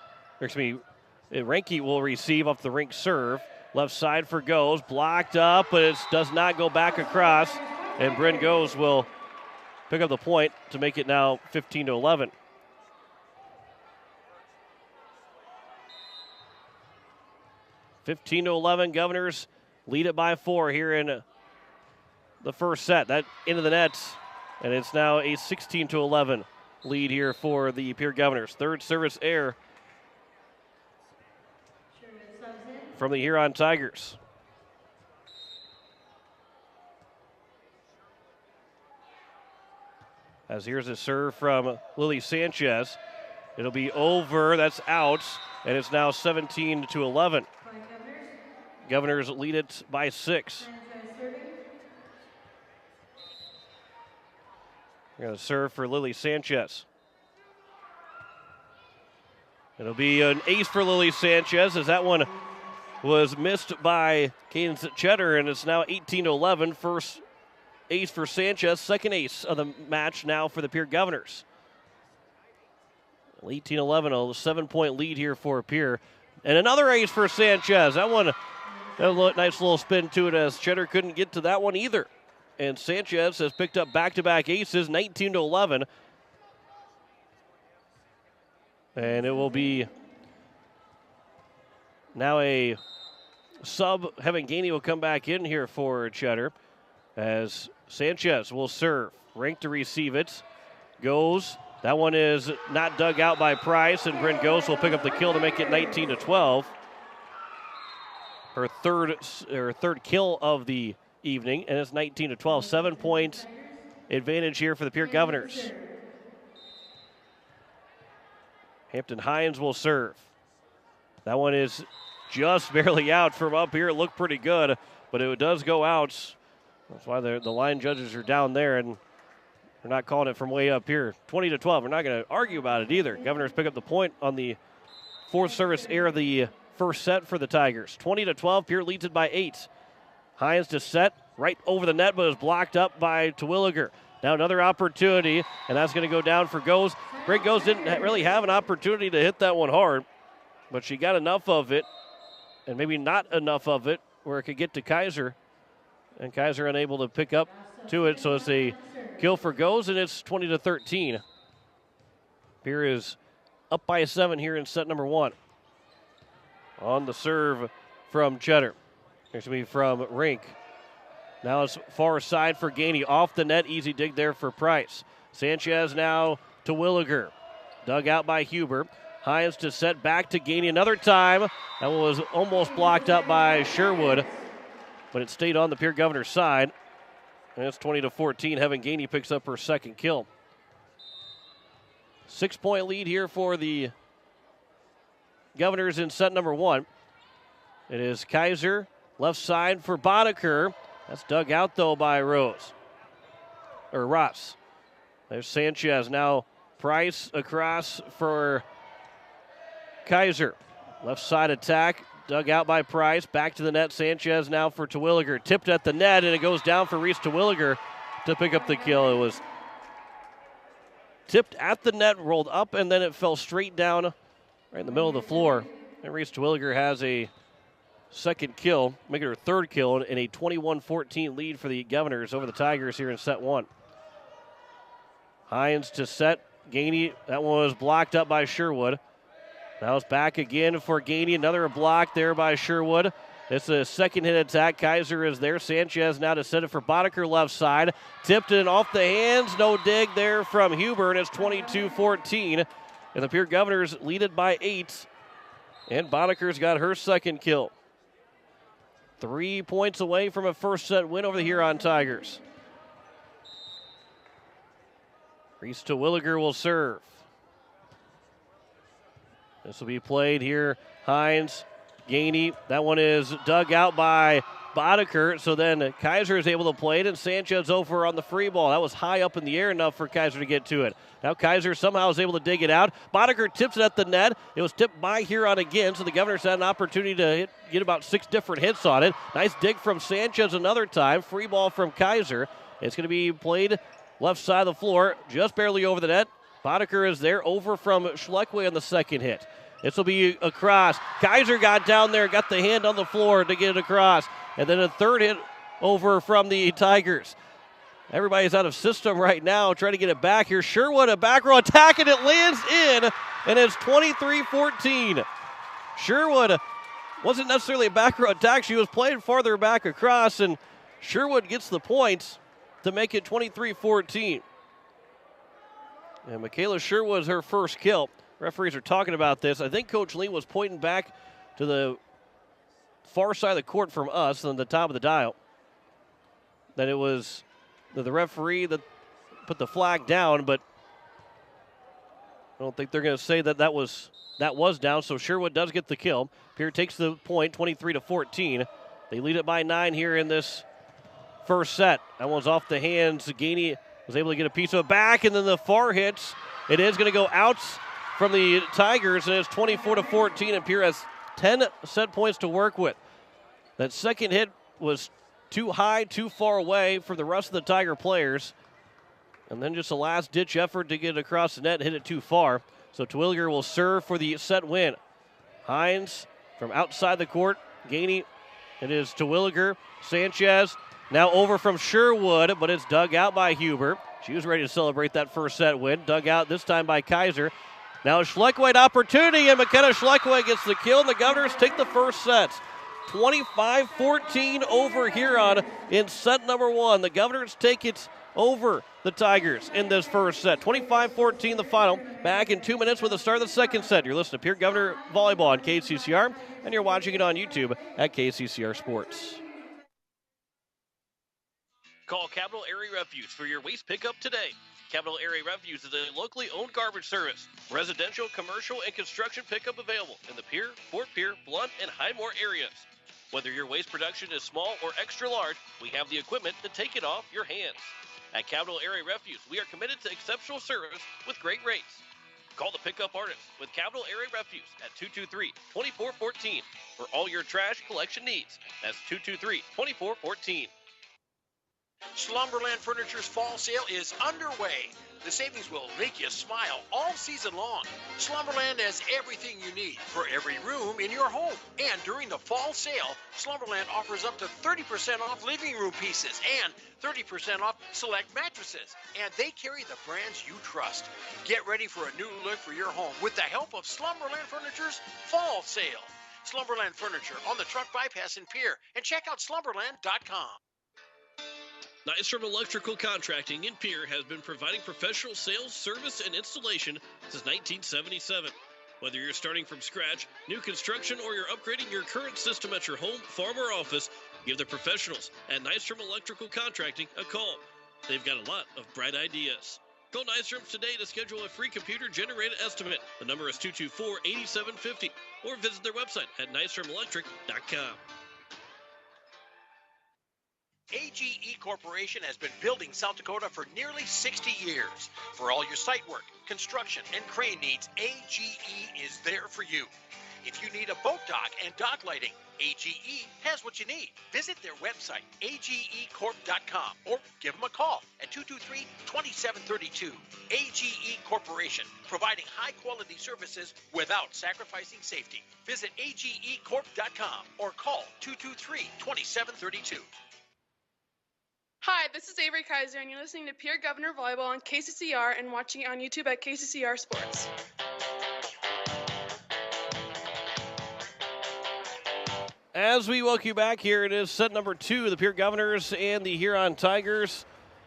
will receive off the Rink serve. Left side for Goes, blocked up, but it does not go back across, and Bryn Goes will pick up the point to make it now 15-11. Governors lead it by 4 here in the first set. That into the nets, and it's now a 16-11 lead here for the Pierre Governors. Third service error from the Huron Tigers. As here's a serve from Lily Sanchez. It'll be over, that's out, and it's now 17-11. Governors lead it by 6. We're going to serve for Lily Sanchez. It'll be an ace for Lily Sanchez, as that one was missed by Cadence Cheddar, and it's now 18-11. First ace for Sanchez, second ace of the match now for the Pierre Governors. 18-11, a 7-point lead here for Pierre. And another ace for Sanchez. That one, a nice little spin to it, as Cheddar couldn't get to that one either. And Sanchez has picked up back-to-back aces, 19-11. And it will be now a sub. Heaven Gainey will come back in here for Cheddar, as Sanchez will serve. Rink to receive it. Goes. That one is not dug out by Price, and Bryn Goes will pick up the kill to make it 19-12. Her third kill of the evening, and it's 19-12. 7-point advantage here for the Pierre Governors. Hampton Hines will serve. That one is just barely out from up here. It looked pretty good, but it does go out. That's why the line judges are down there, and they're not calling it from way up here. 20-12. We're not going to argue about it either. Governors pick up the point on the fourth service error of the first set for the Tigers. 20-12. Pierre leads it by 8. Hines to set right over the net, but is blocked up by Terwilliger. Now another opportunity, and that's going to go down for Goes. Bryn Goes didn't really have an opportunity to hit that one hard, but she got enough of it, and maybe not enough of it, where it could get to Kaiser. And Kaiser unable to pick up to it, so it's a kill for Goes, and it's 20-13. Pierre is up by 7 here in set number 1. On the serve from Cheddar. It's going to be from Rink. Now it's far side for Gainey. Off the net, easy dig there for Price. Sanchez now to Williger. Dug out by Huber. Hines to set back to Gainey another time. That was almost blocked up by Sherwood, but it stayed on the Pierre Governors side. And it's 20-14. Heaven Gainey picks up her second kill. 6-point lead here for the Governors in set number 1. It is Kaiser, left side for Boddicker. That's dug out, though, by Ross. There's Sanchez. Now Price across for Kaiser. Left side attack. Dug out by Price. Back to the net. Sanchez now for Terwilliger. Tipped at the net, and it goes down for Reese Terwilliger to pick up the kill. It was tipped at the net, rolled up, and then it fell straight down right in the middle of the floor. And Reese Terwilliger has a second kill, making her third kill, in a 21-14 lead for the Governors over the Tigers here in set one. Hines to set. Gainey, that one was blocked up by Sherwood. Now it's back again for Gainey. Another block there by Sherwood. It's a second hit attack. Kaiser is there. Sanchez now to set it for Boddicker left side. Tipped it off the hands. No dig there from Huber, and it's 22-14. And the Pierre Governors lead it by 8. And Boddicker's got her second kill. 3 points away from a first set win over the Huron Tigers. Reese Terwilliger will serve. This will be played here. Hines, Gainey. That one is dug out by Boddicker. So then Kaiser is able to play it, and Sanchez over on the free ball. That was high up in the air enough for Kaiser to get to it. Now Kaiser somehow is able to dig it out. Boddicker tips it at the net. It was tipped by Huron again, so the Governors had an opportunity to get about 6 different hits on it. Nice dig from Sanchez another time. Free ball from Kaiser. It's going to be played left side of the floor, just barely over the net. Boddicker is there, over from Schleckway on the second hit. This will be across. Kaiser got down there, got the hand on the floor to get it across. And then a third hit over from the Tigers. Everybody's out of system right now, trying to get it back here. Sherwood, a back row attack, and it lands in, and it's 23-14. Sherwood wasn't necessarily a back row attack. She was playing farther back across, and Sherwood gets the points to make it 23-14. And Michaela Sherwood's her first kill. Referees are talking about this. I think Coach Lee was pointing back to the far side of the court from us on the top of the dial. That it was the referee that put the flag down, but I don't think they're going to say that was down. So Sherwood does get the kill. Pierre takes the point, 23-14. They lead it by 9 here in this first set. That one's off the hands. Gainey was able to get a piece of it back, and then the far hits. It is going to go out from the Tigers, and it's 24-14, and Pierre has 10 set points to work with. That second hit was too high, too far away for the rest of the Tiger players. And then just a last-ditch effort to get it across the net, hit it too far. So Terwilliger will serve for the set win. Hines from outside the court. Gainey, it is Terwilliger. Sanchez now over from Sherwood, but it's dug out by Huber. She was ready to celebrate that first set win. Dug out this time by Kaiser. Now a Schleckway opportunity, and McKenna Schleckway gets the kill, and the Governors take the first set. 25-14 over Huron in set number 1. The Governors take it over the Tigers in this first set. 25-14 the final. Back in 2 minutes with the start of the second set. You're listening to Pierre Governor Volleyball on KCCR, and you're watching it on YouTube at KCCR Sports. Call Capital Area Refuse for your waste pickup today. Capital Area Refuse is a locally owned garbage service. Residential, commercial, and construction pickup available in the Pierre, Fort Pierre, Blunt, and Highmore areas. Whether your waste production is small or extra large, we have the equipment to take it off your hands. At Capital Area Refuse, we are committed to exceptional service with great rates. Call the pickup artist with Capital Area Refuse at 223-2414 for all your trash collection needs. That's 223-2414. Slumberland Furniture's fall sale is underway. The savings will make you smile all season long. Slumberland has everything you need for every room in your home. And during the fall sale, Slumberland offers up to 30% off living room pieces and 30% off select mattresses. And they carry the brands you trust. Get ready for a new look for your home with the help of Slumberland Furniture's fall sale. Slumberland Furniture on the Truck Bypass in Pierre. And check out slumberland.com. Nystrom Electrical Contracting in Pierre has been providing professional sales, service, and installation since 1977. Whether you're starting from scratch, new construction, or you're upgrading your current system at your home, farm, or office, give the professionals at Nystrom Electrical Contracting a call. They've got a lot of bright ideas. Call Nystrom today to schedule a free computer-generated estimate. The number is 224-8750, or visit their website at nystromelectric.com. AGE Corporation has been building South Dakota for nearly 60 years. For all your site work, construction, and crane needs, AGE is there for you. If you need a boat dock and dock lighting, AGE has what you need. Visit their website, agecorp.com, or give them a call at 223-2732. AGE Corporation, providing high-quality services without sacrificing safety. Visit agecorp.com or call 223-2732. Hi, this is Avery Kaiser, and you're listening to Pierre Governor Volleyball on KCCR and watching it on YouTube at KCCR Sports. As we welcome you back, here it is set number 2, the Pierre Governors and the Huron Tigers.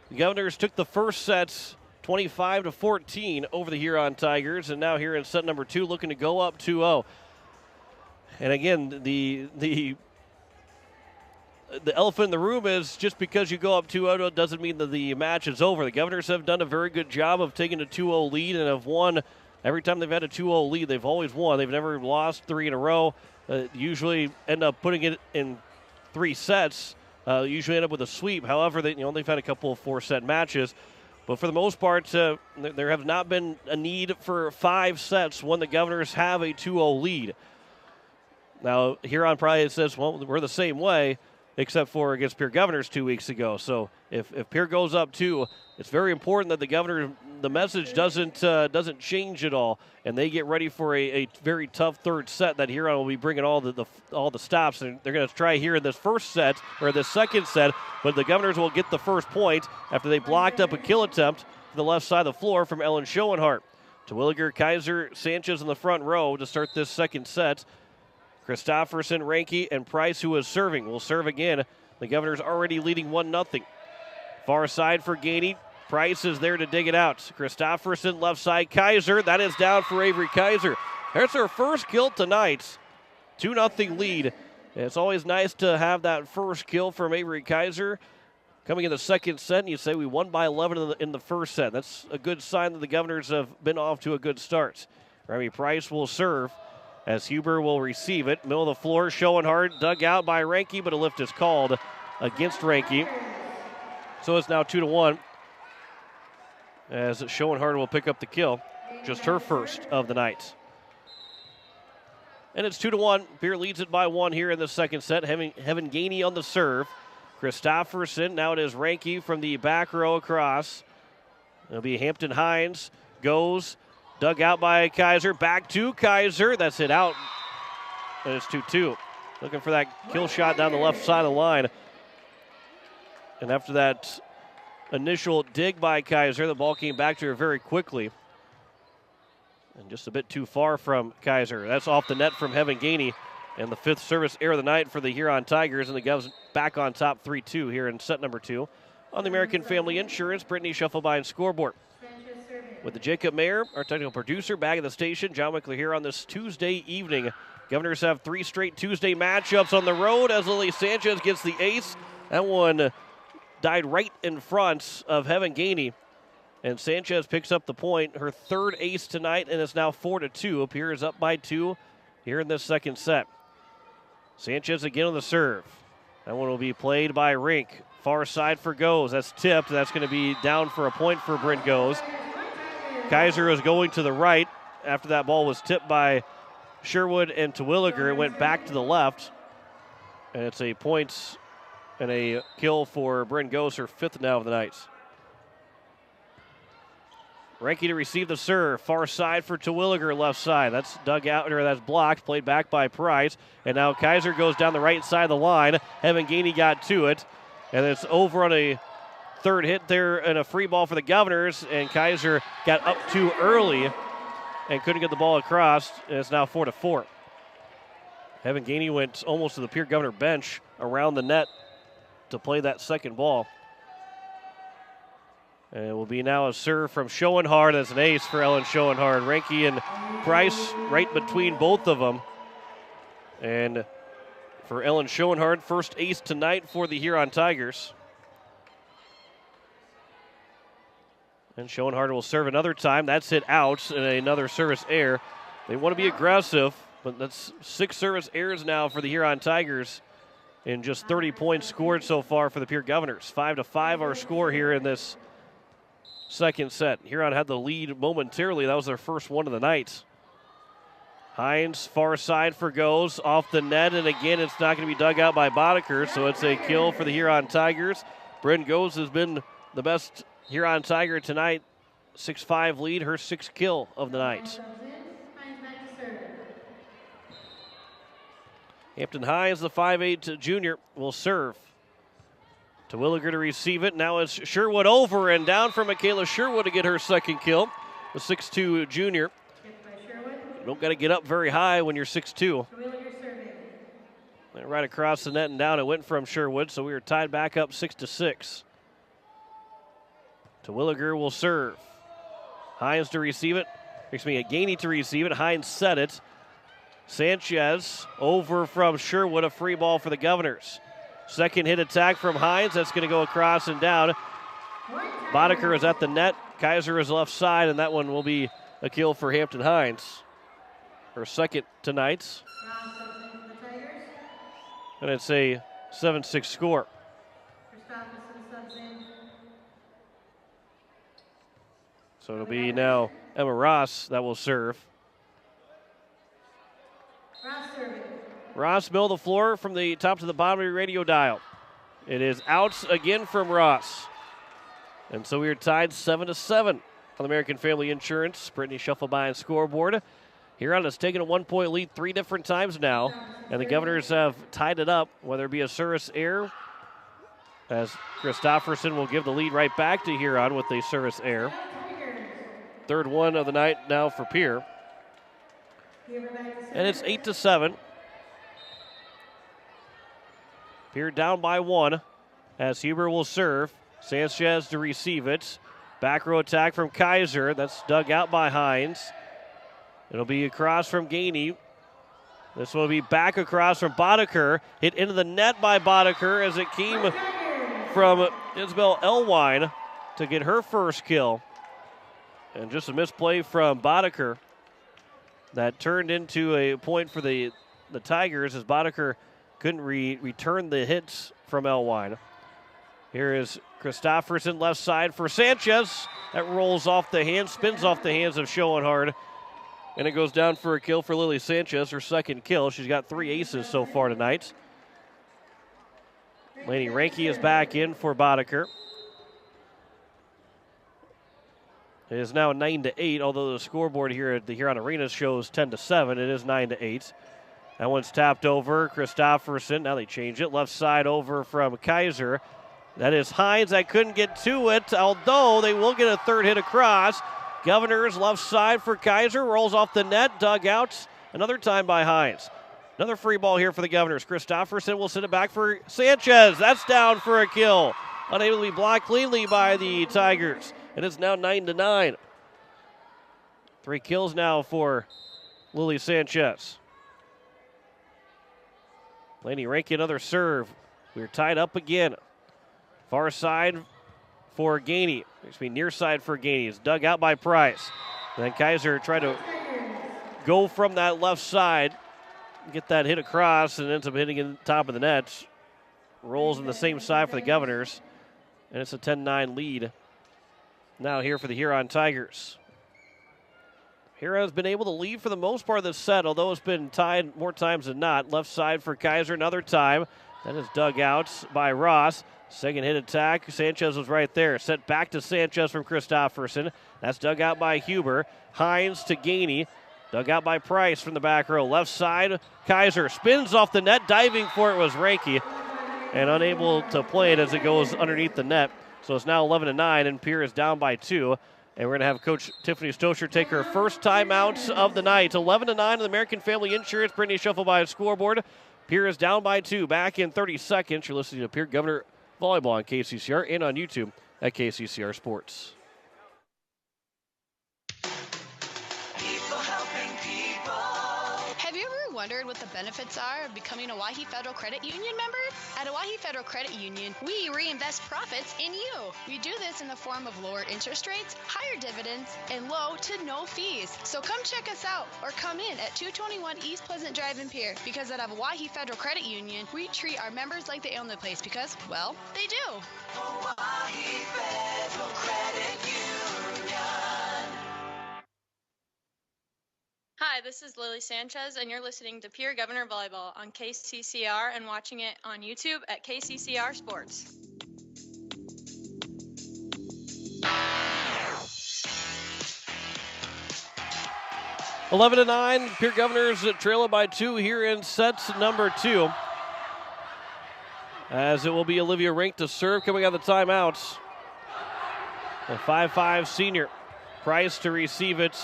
The Governors took the first sets 25-14 over the Huron Tigers, and now here in set number 2 looking to go up 2-0. And again, the elephant in the room is just because you go up 2-0 doesn't mean that the match is over. The Governors have done a very good job of taking a 2-0 lead and have won. Every time they've had a 2-0 lead, they've always won. They've never lost 3 in a row. Usually end up putting it in 3 sets. Usually end up with a sweep. However, they've had a couple of 4-set matches. But for the most part, there have not been a need for 5 sets when the Governors have a 2-0 lead. Now, Huron probably says, well, we're the same way, except for against Pierre Governors 2 weeks ago. So if Pierre goes up 2, it's very important that the message doesn't change at all, and they get ready for a very tough third set that Huron will be bringing all the stops, and they're going to try here in this first set or this second set, but the Governors will get the first point after they blocked up a kill attempt to the left side of the floor from Ellen Schoenhart. Terwilliger, Kaiser, Sanchez in the front row to start this second set. Christofferson, Ranke, and Price, who is serving, will serve again. The Governors already leading 1-0. Far side for Gainey. Price is there to dig it out. Christofferson, left side, Kaiser. That is down for Avery Kaiser. There's her first kill tonight. 2-0 lead. And it's always nice to have that first kill from Avery Kaiser. Coming in the second set, and you say we won by 11 in the first set. That's a good sign that the Governors have been off to a good start. Remy Price will serve as Huber will receive it. Middle of the floor, Schoenhart dug out by Ranke, but a lift is called against Ranke. So it's now 2-1 as Schoenhart will pick up the kill. Just her first of the night. And it's 2-1. Pierre leads it by 1 here in the second set. Heaven Gainey on the serve. Christofferson, now it is Ranke from the back row across. It'll be Hampton Hines, goes, dug out by Kaiser, back to Kaiser. That's it out. And it's 2-2. Looking for that kill shot down the left side of the line. And after that initial dig by Kaiser, the ball came back to her very quickly. And just a bit too far from Kaiser. That's off the net from Heaven Gainey. And the 5th service error of the night for the Huron Tigers. And the Govs back on top 3-2 here in set number 2. On the American Family Insurance, Brittany Shufflebein scoreboard. With the Jacob Mayer, our technical producer, back at the station, John Wickler here on this Tuesday evening. Governors have 3 straight Tuesday matchups on the road as Lily Sanchez gets the ace. That one died right in front of Heaven Gainey. And Sanchez picks up the point, her 3rd ace tonight, and it's now 4-2. Pierre is up by 2 here in this second set. Sanchez again on the serve. That one will be played by Rink. Far side for Goes. That's tipped. That's going to be down for a point for Bryn Goes. Kaiser is going to the right after that ball was tipped by Sherwood and Terwilliger. It went back to the left. And it's a point and a kill for Bryn Goes, her 5th now of the night. Ranke to receive the serve. Far side for Terwilliger, left side. That's dug out, or that's blocked, played back by Price. And now Kaiser goes down the right side of the line. Heaven Gainey got to it. And it's over on a 3rd hit there and a free ball for the Governors. And Kaiser got up too early and couldn't get the ball across. And it's now 4-4. Heaven Gainey went almost to the Pierre Governor bench around the net to play that second ball. And it will be now a serve from Schoenhart. That's an ace for Ellen Schoenhart. Ranke and Price right between both of them. And for Ellen Schoenhart, first ace tonight for the Huron Tigers. And Schoenhart will serve another time. That's hit out and another service error. They want to be aggressive, but that's 6 service errors now for the Huron Tigers in just 30 points scored so far for the Pierre Governors. 5-5 our score here in this second set. Huron had the lead momentarily. That was their first one of the night. Hines, far side for goes, off the net, and again, it's not going to be dug out by Boddicker, so it's a kill for the Huron Tigers. Bryn Goes has been the best Huron Tiger tonight. 6-5 lead, her sixth kill of the night. Hampton Hines, the 5'8" junior, will serve. To Williger to receive it. Now it's Sherwood over and down for Michaela Sherwood to get her second kill. The 6'2" junior. You don't got to get up very high when you're 6'2". Right across the net and down it went from Sherwood, so we are tied back up 6-6. To Williger will serve. Hines to receive it. Gainey to receive it. Hines set it. Sanchez over from Sherwood, a free ball for the Governors. Second hit attack from Hines. That's going to go across and down. Boddicker is at the net. Kaiser is left side, and that one will be a kill for Hampton Hines. Her second tonight. And it's a 7-6 score. So it'll be now Emma Ross that will serve. Ross middle of the floor from the top to the bottom of your radio dial. It is out again from Ross. And so we are tied 7-7 on American Family Insurance. Brittany Shufflebein scoreboard. Huron has taken a 1-point lead 3 different times now. And the Governors have tied it up, whether it be a service error, as Christofferson will give the lead right back to Huron with a service error. Third one of the night now for Pierre. And it's 8-7. Pierre down by 1 as Huber will serve. Sanchez to receive it. Back row attack from Kaiser. That's dug out by Hines. It'll be across from Gainey. This will be back across from Boddicker. Hit into the net by Boddicker as it came from Isabel Elwine to get her first kill. And just a misplay from Boddicker that turned into a point for the Tigers as Boddicker couldn't return the hits from Elwine. Here is Christofferson left side for Sanchez. That rolls off the hands, spins off the hands of Schoenhard. And it goes down for a kill for Lily Sanchez, her second kill. She's got 3 aces so far tonight. Laney Ranke is back in for Boddicker. It is now 9-8, although the scoreboard here at the Huron Arena shows 10-7. It is 9-8. That one's tapped over. Christofferson. Now they change it. Left side over from Kaiser. That is Hines. That couldn't get to it, although they will get a third hit across. Governors left side for Kaiser. Rolls off the net. Dug out another time by Hines. Another free ball here for the Governors. Christofferson will send it back for Sanchez. That's down for a kill. Unable to be blocked cleanly by the Tigers. It is now 9-9. 3 kills now for Lily Sanchez. Laney Ranke, another serve. We're tied up again. Far side for Gainey. Near side for Gainey. It's dug out by Price. And then Kaiser tried to go from that left side, get that hit across, and ends up hitting in the top of the net. Rolls on the same side for the Governors. And it's a 10-9 lead now here for the Huron Tigers. Huron's been able to lead for the most part of the set, although it's been tied more times than not. Left side for Kaiser another time. That is dug out by Ross. Second hit attack. Sanchez was right there. Set back to Sanchez from Christofferson. That's dug out by Huber. Hines to Gainey. Dug out by Price from the back row. Left side, Kaiser spins off the net. Diving for it was Ranke. And unable to play it as it goes underneath the net. So it's now 11-9, and Pierre is down by 2. And we're going to have Coach Tiffany Stosher take her first timeout of the night. 11-9 on the American Family Insurance. Brittany Shufflebein scoreboard. Pierre is down by 2. Back in 30 seconds. You're listening to Pierre Governor Volleyball on KCCR and on YouTube at KCCR Sports. Have you ever wondered what the benefits are of becoming a Wahi Federal Credit Union member? At Wahi Federal Credit Union, we reinvest profits in you. We do this in the form of lower interest rates, higher dividends, and low to no fees. So come check us out or come in at 221 East Pleasant Drive in Pierre, because at Wahi Federal Credit Union, we treat our members like they own the place because, well, they do. Wahi Federal Credit Union. Hi, this is Lily Sanchez, and you're listening to Pierre Governor Volleyball on KCCR and watching it on YouTube at KCCR Sports. Eleven to 9, Pierre Governors trail it by 2 here in sets number 2. As it will be Olivia Rink to serve coming out of the timeouts. The 5'5 senior. Price to receive it.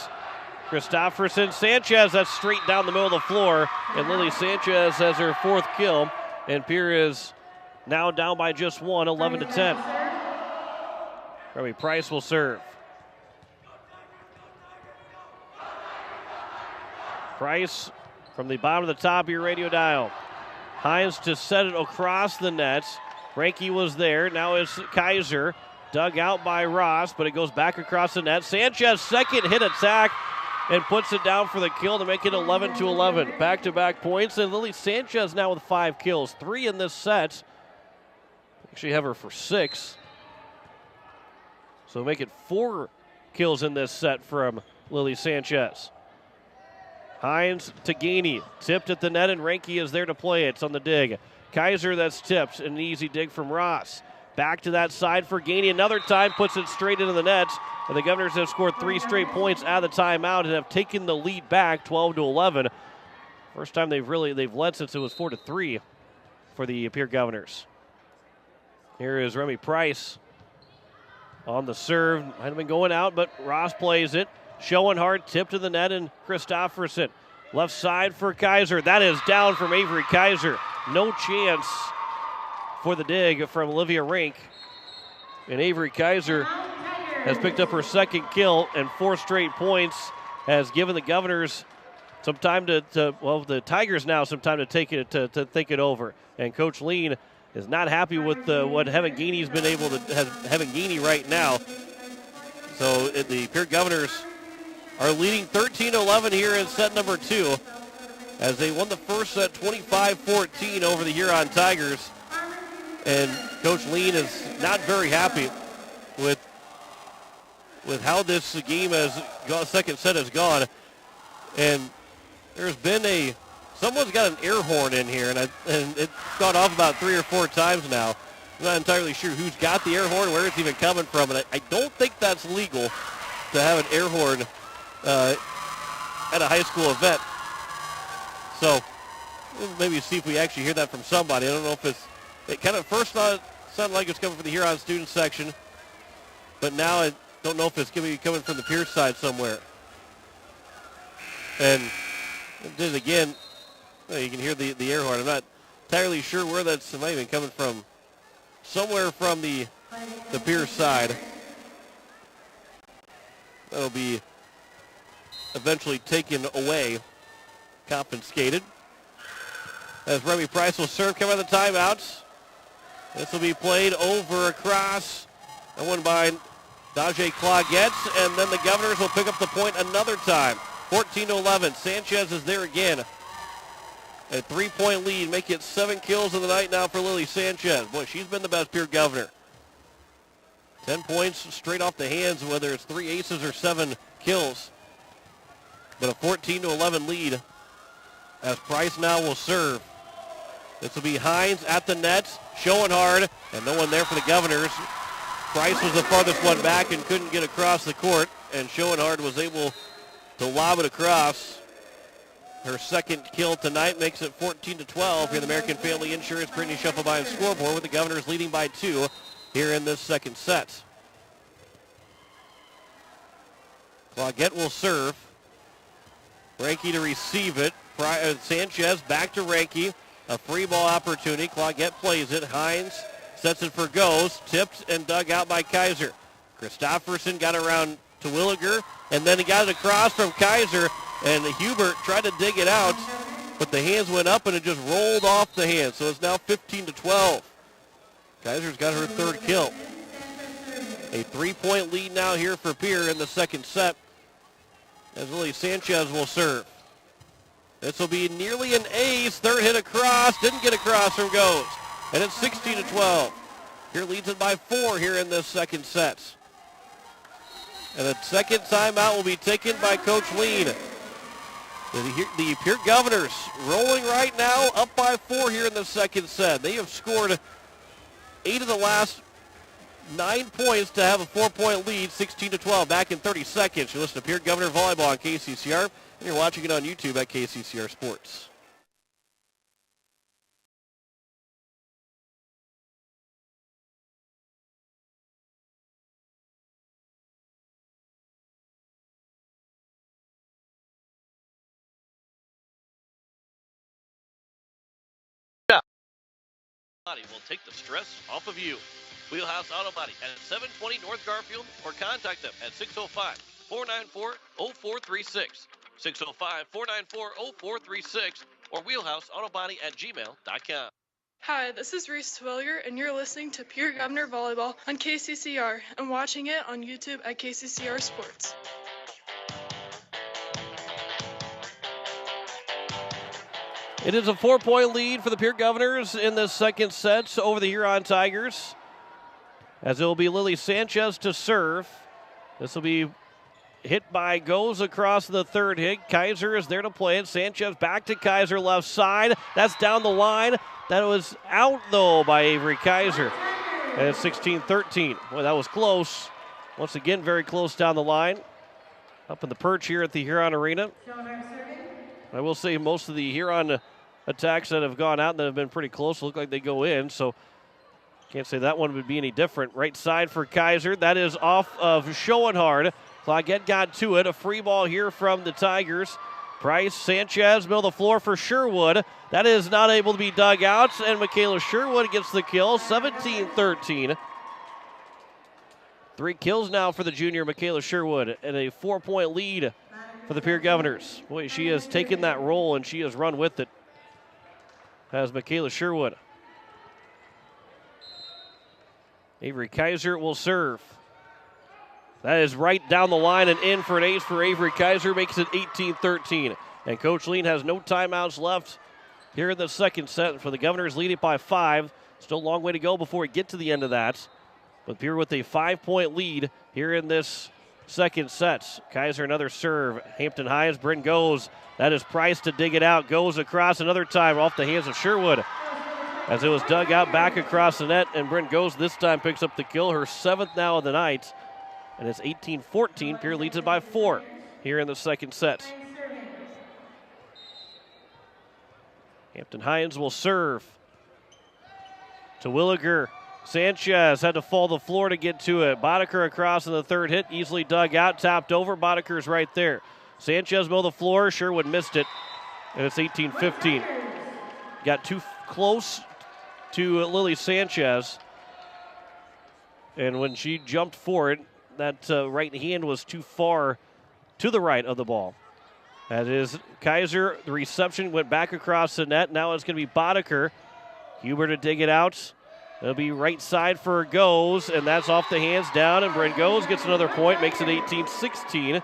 Christopherson, Sanchez, that's straight down the middle of the floor. And Lily Sanchez has her 4th kill. And Pierre is now down by just 1, 11 to 10. Remy Price will serve. Price from the bottom of the top of your radio dial. Hines to set it across the net. Ranke was there. Now it's Kaiser. Dug out by Ross, but it goes back across the net. Sanchez, second hit attack, and puts it down for the kill to make it 11 to 11. Back-to-back points, and Lily Sanchez now with 5 kills. 3 in this set. Actually have her for 6. So make it 4 kills in this set from Lily Sanchez. Hines to Gainey, tipped at the net, and Ranke is there to play it. It's on the dig. Kaiser, that's tipped, an easy dig from Ross. Back to that side for Gainey another time, puts it straight into the net. And the Governors have scored 3 straight points out of the timeout and have taken the lead back 12 to 11. First time they've led since it was 4 to 3 for the Pierre Governors. Here is Remy Price on the serve. Might have been going out, but Ross plays it. Schoenhardt tipped to the net, and Christopherson. Left side for Kaiser. That is down from Avery Kaiser. No chance for the dig from Olivia Rink. And Avery Kaiser has picked up her 2nd kill, and 4 straight points has given the Governors some time the Tigers now some time to take it to think it over. And Coach Lean is not happy with what Heaven Gainey's been able to have Heaven Gainey right now. So the Pierre Governors are leading 13-11 here in set number 2 as they won the first set 25-14 over the Huron Tigers. And Coach Lean is not very happy with how this game second set has gone. And there's been someone's got an air horn in here, and it's gone off about 3 or 4 times now. I'm not entirely sure who's got the air horn, where it's even coming from, and I don't think that's legal to have an air horn at a high school event. So maybe see if we actually hear that from somebody. I don't know if it kind of first sounded like it's coming from the Huron student section, but now I don't know if it's going to be coming from the Pierce side somewhere. And it did again. You can hear the air horn. I'm not entirely sure where it might have been coming from. Somewhere from the Pierce side. That'll be eventually taken away, confiscated. As Remy Price will serve, coming out of the timeouts. This will be played over across. That one by Daje Clauguette, and then the Governors will pick up the point another time. 14-11. Sanchez is there again. A 3-point lead, make it 7 kills of the night now for Lily Sanchez. Boy, she's been the best Pierre Governor. 10 points straight off the hands, whether it's 3 aces or 7 kills. But a 14-11 lead as Price now will serve. This will be Hines at the net, Schoenhardt, and no one there for the Governors. Price was the farthest one back and couldn't get across the court, and Schoenhardt was able to lob it across. Her 2nd kill tonight makes it 14-12 here in the American Family Insurance Brittany Shufflebein scoreboard, with the Governors leading by 2 here in this second set. Clauguette will serve. Ranke to receive it. Sanchez back to Ranke. A free ball opportunity. Clauguette plays it. Hines sets it for goes. Tipped and dug out by Kaiser. Christopherson got around to Williger, and then he got it across from Kaiser, and Hubert tried to dig it out, but the hands went up and it just rolled off the hands. So it's now 15-12. Kaiser's got her third kill. A 3-point lead now here for Pierre in the second set as Lily Sanchez will serve. This will be nearly an ace. Third hit across. Didn't get across from Goes. And it's 16-12. Pierre leads it by 4 here in this second set. And the second timeout will be taken by Coach Lean. The Pierre Governors rolling right now, up by 4 here in the second set. They have scored 8 of the last 9 points to have a 4-point lead, 16-12. Back in 30 seconds. You listen to Pierre Governor Volleyball on KCCR, and you're watching it on YouTube at KCCR Sports. Body will take the stress off of you. Wheelhouse Auto Body at 720 North Garfield, or contact them at 605-494-0436, 605-494-0436, or wheelhouseautobody@gmail.com. Hi, this is Reese Twillier, and you're listening to Pierre Governor Volleyball on KCCR and watching it on YouTube at KCCR Sports. It is a 4-point lead for the Pierre Governors in the second set over the Huron Tigers, as it will be Lily Sanchez to serve. This will be hit by Goes across the third hit. Kaiser is there to play it. Sanchez back to Kaiser, left side. That's down the line. That was out, though, by Avery Kaiser. And it's 16-13. Boy, that was close. Once again, very close down the line. Up in the perch here at the Huron Arena. I will say most of the Huron attacks that have gone out that have been pretty close look like they go in, so can't say that one would be any different. Right side for Kaiser. That is off of Schoenhard. Claudette got to it. A free ball here from the Tigers. Price, Sanchez, middle of the floor for Sherwood. That is not able to be dug out, and Michaela Sherwood gets the kill, 17-13. 3 kills now for the junior Michaela Sherwood, and a 4-point lead for the Pierre Governors. Boy, she has taken that role, and she has run with it, as Michaela Sherwood. Avery Kaiser will serve. That is right down the line and in for an ace for Avery Kaiser, makes it 18-13. And Coach Lean has no timeouts left here in the second set. For the Governors, lead it by 5. Still a long way to go before we get to the end of that. But Pierre with a 5-point lead here in this second set. Kaiser another serve. Hampton High Bryn Goes. That is Price to dig it out. Goes across another time off the hands of Sherwood, as it was dug out back across the net, and Bryn Goes this time picks up the kill, her 7th now of the night. And it's 18-14. Pierre leads it by 4 here in the second set. Hampton Hines will serve to Williger. Sanchez had to fall to the floor to get to it. Boddicker across in the third hit, easily dug out, tapped over. Boddicker's right there. Sanchez middle of the floor. Sherwood missed it, and it's 18-15. Got too close to Lily Sanchez, and when she jumped for it, that right hand was too far to the right of the ball. That is Kaiser. The reception went back across the net. Now it's going to be Boddicker. Huber to dig it out. It'll be right side for Goes, and that's off the hands down, and Brent Goes gets another point, makes it 18-16.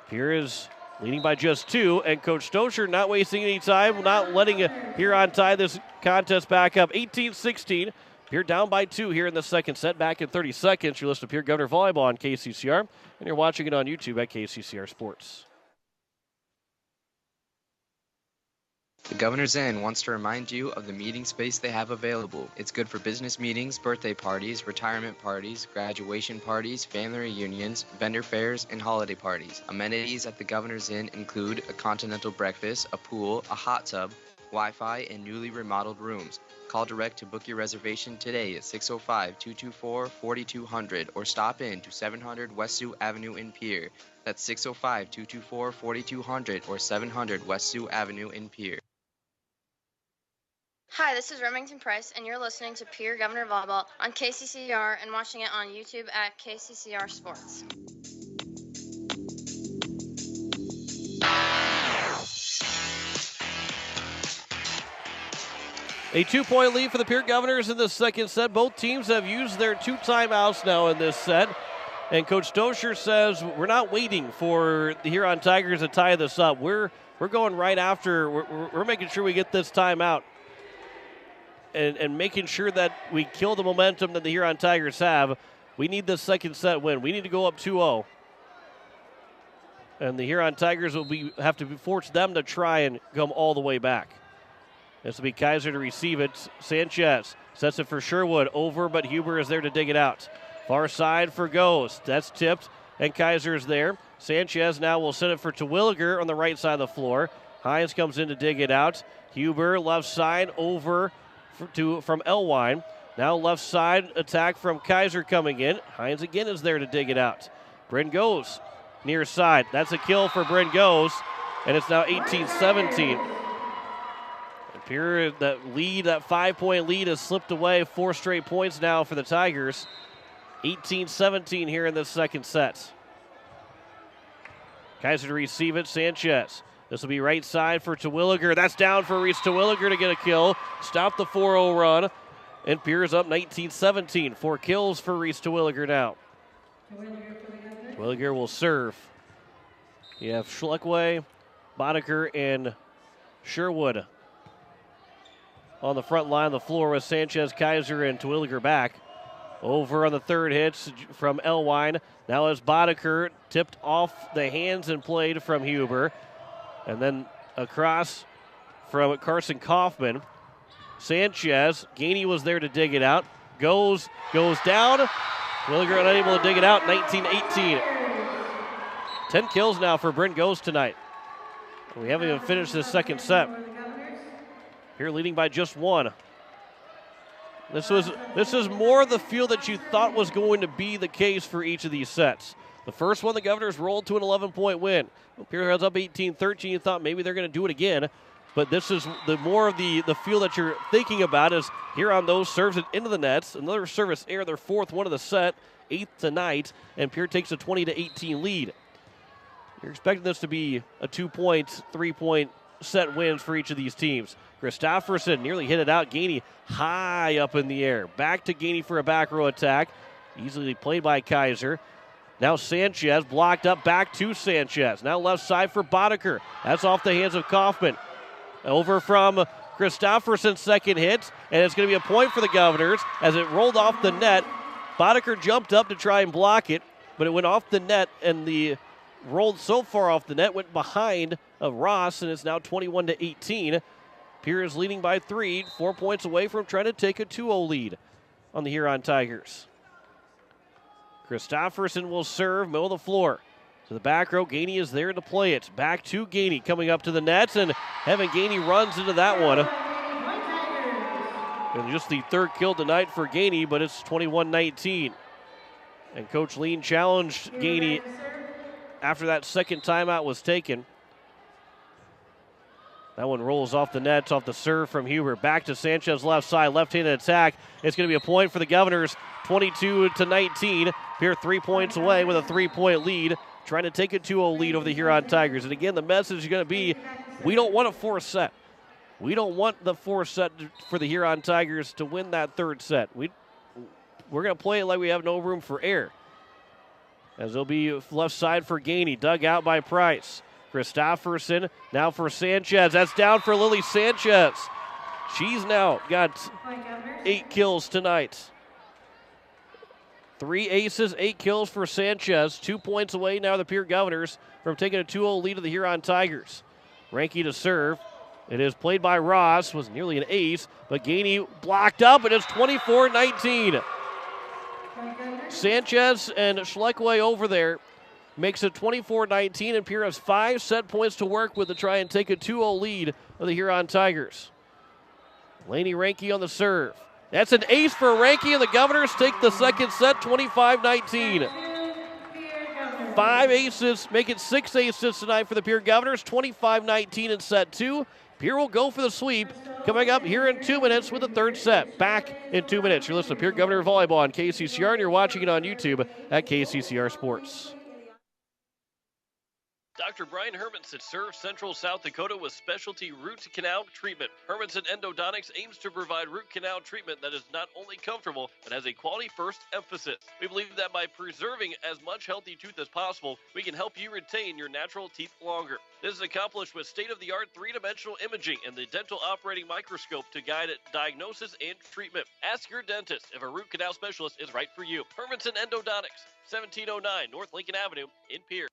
Pierre is leading by just 2, and Coach Stoscher not wasting any time, not letting Huron tie this contest back up. 18-16. Pierre down by 2 here in the second set. Back in 30 seconds. You're listening to Pierre Governor Volleyball on KCCR, and you're watching it on YouTube at KCCR Sports. The Governor's Inn wants to remind you of the meeting space they have available. It's good for business meetings, birthday parties, retirement parties, graduation parties, family reunions, vendor fairs, and holiday parties. Amenities at the Governor's Inn include a continental breakfast, a pool, a hot tub, Wi-Fi, and newly remodeled rooms. Call direct to book your reservation today at 605-224-4200 or stop in to 700 West Sioux Avenue in Pierre. That's 605-224-4200 or 700 West Sioux Avenue in Pierre. Hi, this is Remington Price, and you're listening to Pierre Governor Volleyball on KCCR and watching it on YouTube at KCCR Sports. A 2-point lead for the Pierre Governors in the second set. Both teams have used their 2 timeouts now in this set. And Coach Dosher says we're not waiting for the Huron Tigers to tie this up. We're going right after. We're making sure we get this timeout and making sure that we kill the momentum that the Huron Tigers have. We need this second set win. We need to go up 2-0. And the Huron Tigers will have to force them to try and come all the way back. This will be Kaiser to receive it. Sanchez sets it for Sherwood. Over, but Huber is there to dig it out. Far side for Ghost. That's tipped, and Kaiser is there. Sanchez now will set it for Terwilliger on the right side of the floor. Hines comes in to dig it out. Huber left side over from Elwine. Now left side attack from Kaiser coming in. Hines again is there to dig it out. Bryn goes near side. That's a kill for Bryn goes, and it's now 18-17. Pierre, that 5-point lead has slipped away. 4 straight points now for the Tigers. 18-17 here in the second set. Kaiser to receive it. Sanchez. This will be right side for Terwilliger. That's down for Reese Terwilliger to get a kill. Stop the 4-0 run. And Pierre's up 19-17. 4 kills for Reese Terwilliger now. Terwilliger will serve. You have Schleckway, Boddicker, and Sherwood on the front line of the floor with Sanchez, Kaiser, and Terwilliger back. Over on the third hits from Elwine. Now as Boddicker tipped off the hands and played from Huber. And then across from Carson Kaufman. Sanchez, Gainey was there to dig it out. Goes down. Terwilliger unable to dig it out. 19-18. 10 kills now for Bryn Goes tonight. We haven't even finished this second set. Here leading by just 1. This is more the feel that you thought was going to be the case for each of these sets. The first one, the Governors rolled to an 11-point win. Pierre has up 18-13. You thought maybe they're going to do it again. But this is the more of the feel that you're thinking about is Huron those serves it into the nets. Another service error, their 4th one of the set, 8th tonight, and Pierre takes a 20-18 lead. You're expecting this to be a 2-point, 3-point set wins for each of these teams. Christofferson nearly hit it out. Gainey high up in the air. Back to Gainey for a back row attack. Easily played by Kaiser. Now Sanchez blocked up, back to Sanchez. Now left side for Boddicker. That's off the hands of Kaufman. Over from Christofferson's second hit, and it's going to be a point for the Governors as it rolled off the net. Boddicker jumped up to try and block it, but it went off the net, and the rolled so far off the net, went behind of Ross, and it's now 21-18. Pierre is leading by 3, 4 points away from trying to take a 2-0 lead on the Huron Tigers. Christofferson will serve, middle of the floor. To the back row, Gainey is there to play it. Back to Gainey, coming up to the nets, and Evan Gainey runs into that one. And just the 3rd kill tonight for Gainey, but it's 21-19. And Coach Lean challenged Gainey after that second timeout was taken. That one rolls off the nets, off the serve from Huber. Back to Sanchez left side, left-handed attack. It's going to be a point for the Governors, 22-19. Pierre 3 points away with a 3-point lead, trying to take a 2-0 lead over the Huron Tigers. And again, the message is going to be, we don't want a 4th set. We don't want the 4th set for the Huron Tigers to win that 3rd set. We're going to play it like we have no room for error. As it'll be left side for Gainey, dug out by Price. Christofferson now for Sanchez. That's down for Lily Sanchez. She's now got 8 kills tonight. 3 aces, 8 kills for Sanchez. 2 points away now the Pierre Governors from taking a 2-0 lead of the Huron Tigers. Ranky to serve. It is played by Ross. Was nearly an ace, but Gainey blocked up, and it's 24-19. Sanchez and Schleckway over there makes it 24-19, and Pierre has 5 set points to work with to try and take a 2-0 lead of the Huron Tigers. Laney Ranky on the serve. That's an ace for Ranky, and the Governors take the second set, 25-19. 5 aces, make it 6 aces tonight for the Pierre Governors, 25-19 in set 2. Pierre will go for the sweep. Coming up here in 2 minutes with the 3rd set. Back in 2 minutes. You're listening to Pierre Governor Volleyball on KCCR, and you're watching it on YouTube at KCCR Sports. Dr. Brian Hermanson serves Central South Dakota with specialty root canal treatment. Hermanson Endodontics aims to provide root canal treatment that is not only comfortable, but has a quality-first emphasis. We believe that by preserving as much healthy tooth as possible, we can help you retain your natural teeth longer. This is accomplished with state-of-the-art three-dimensional imaging and the dental operating microscope to guide diagnosis and treatment. Ask your dentist if a root canal specialist is right for you. Hermanson Endodontics, 1709 North Lincoln Avenue in Pierre.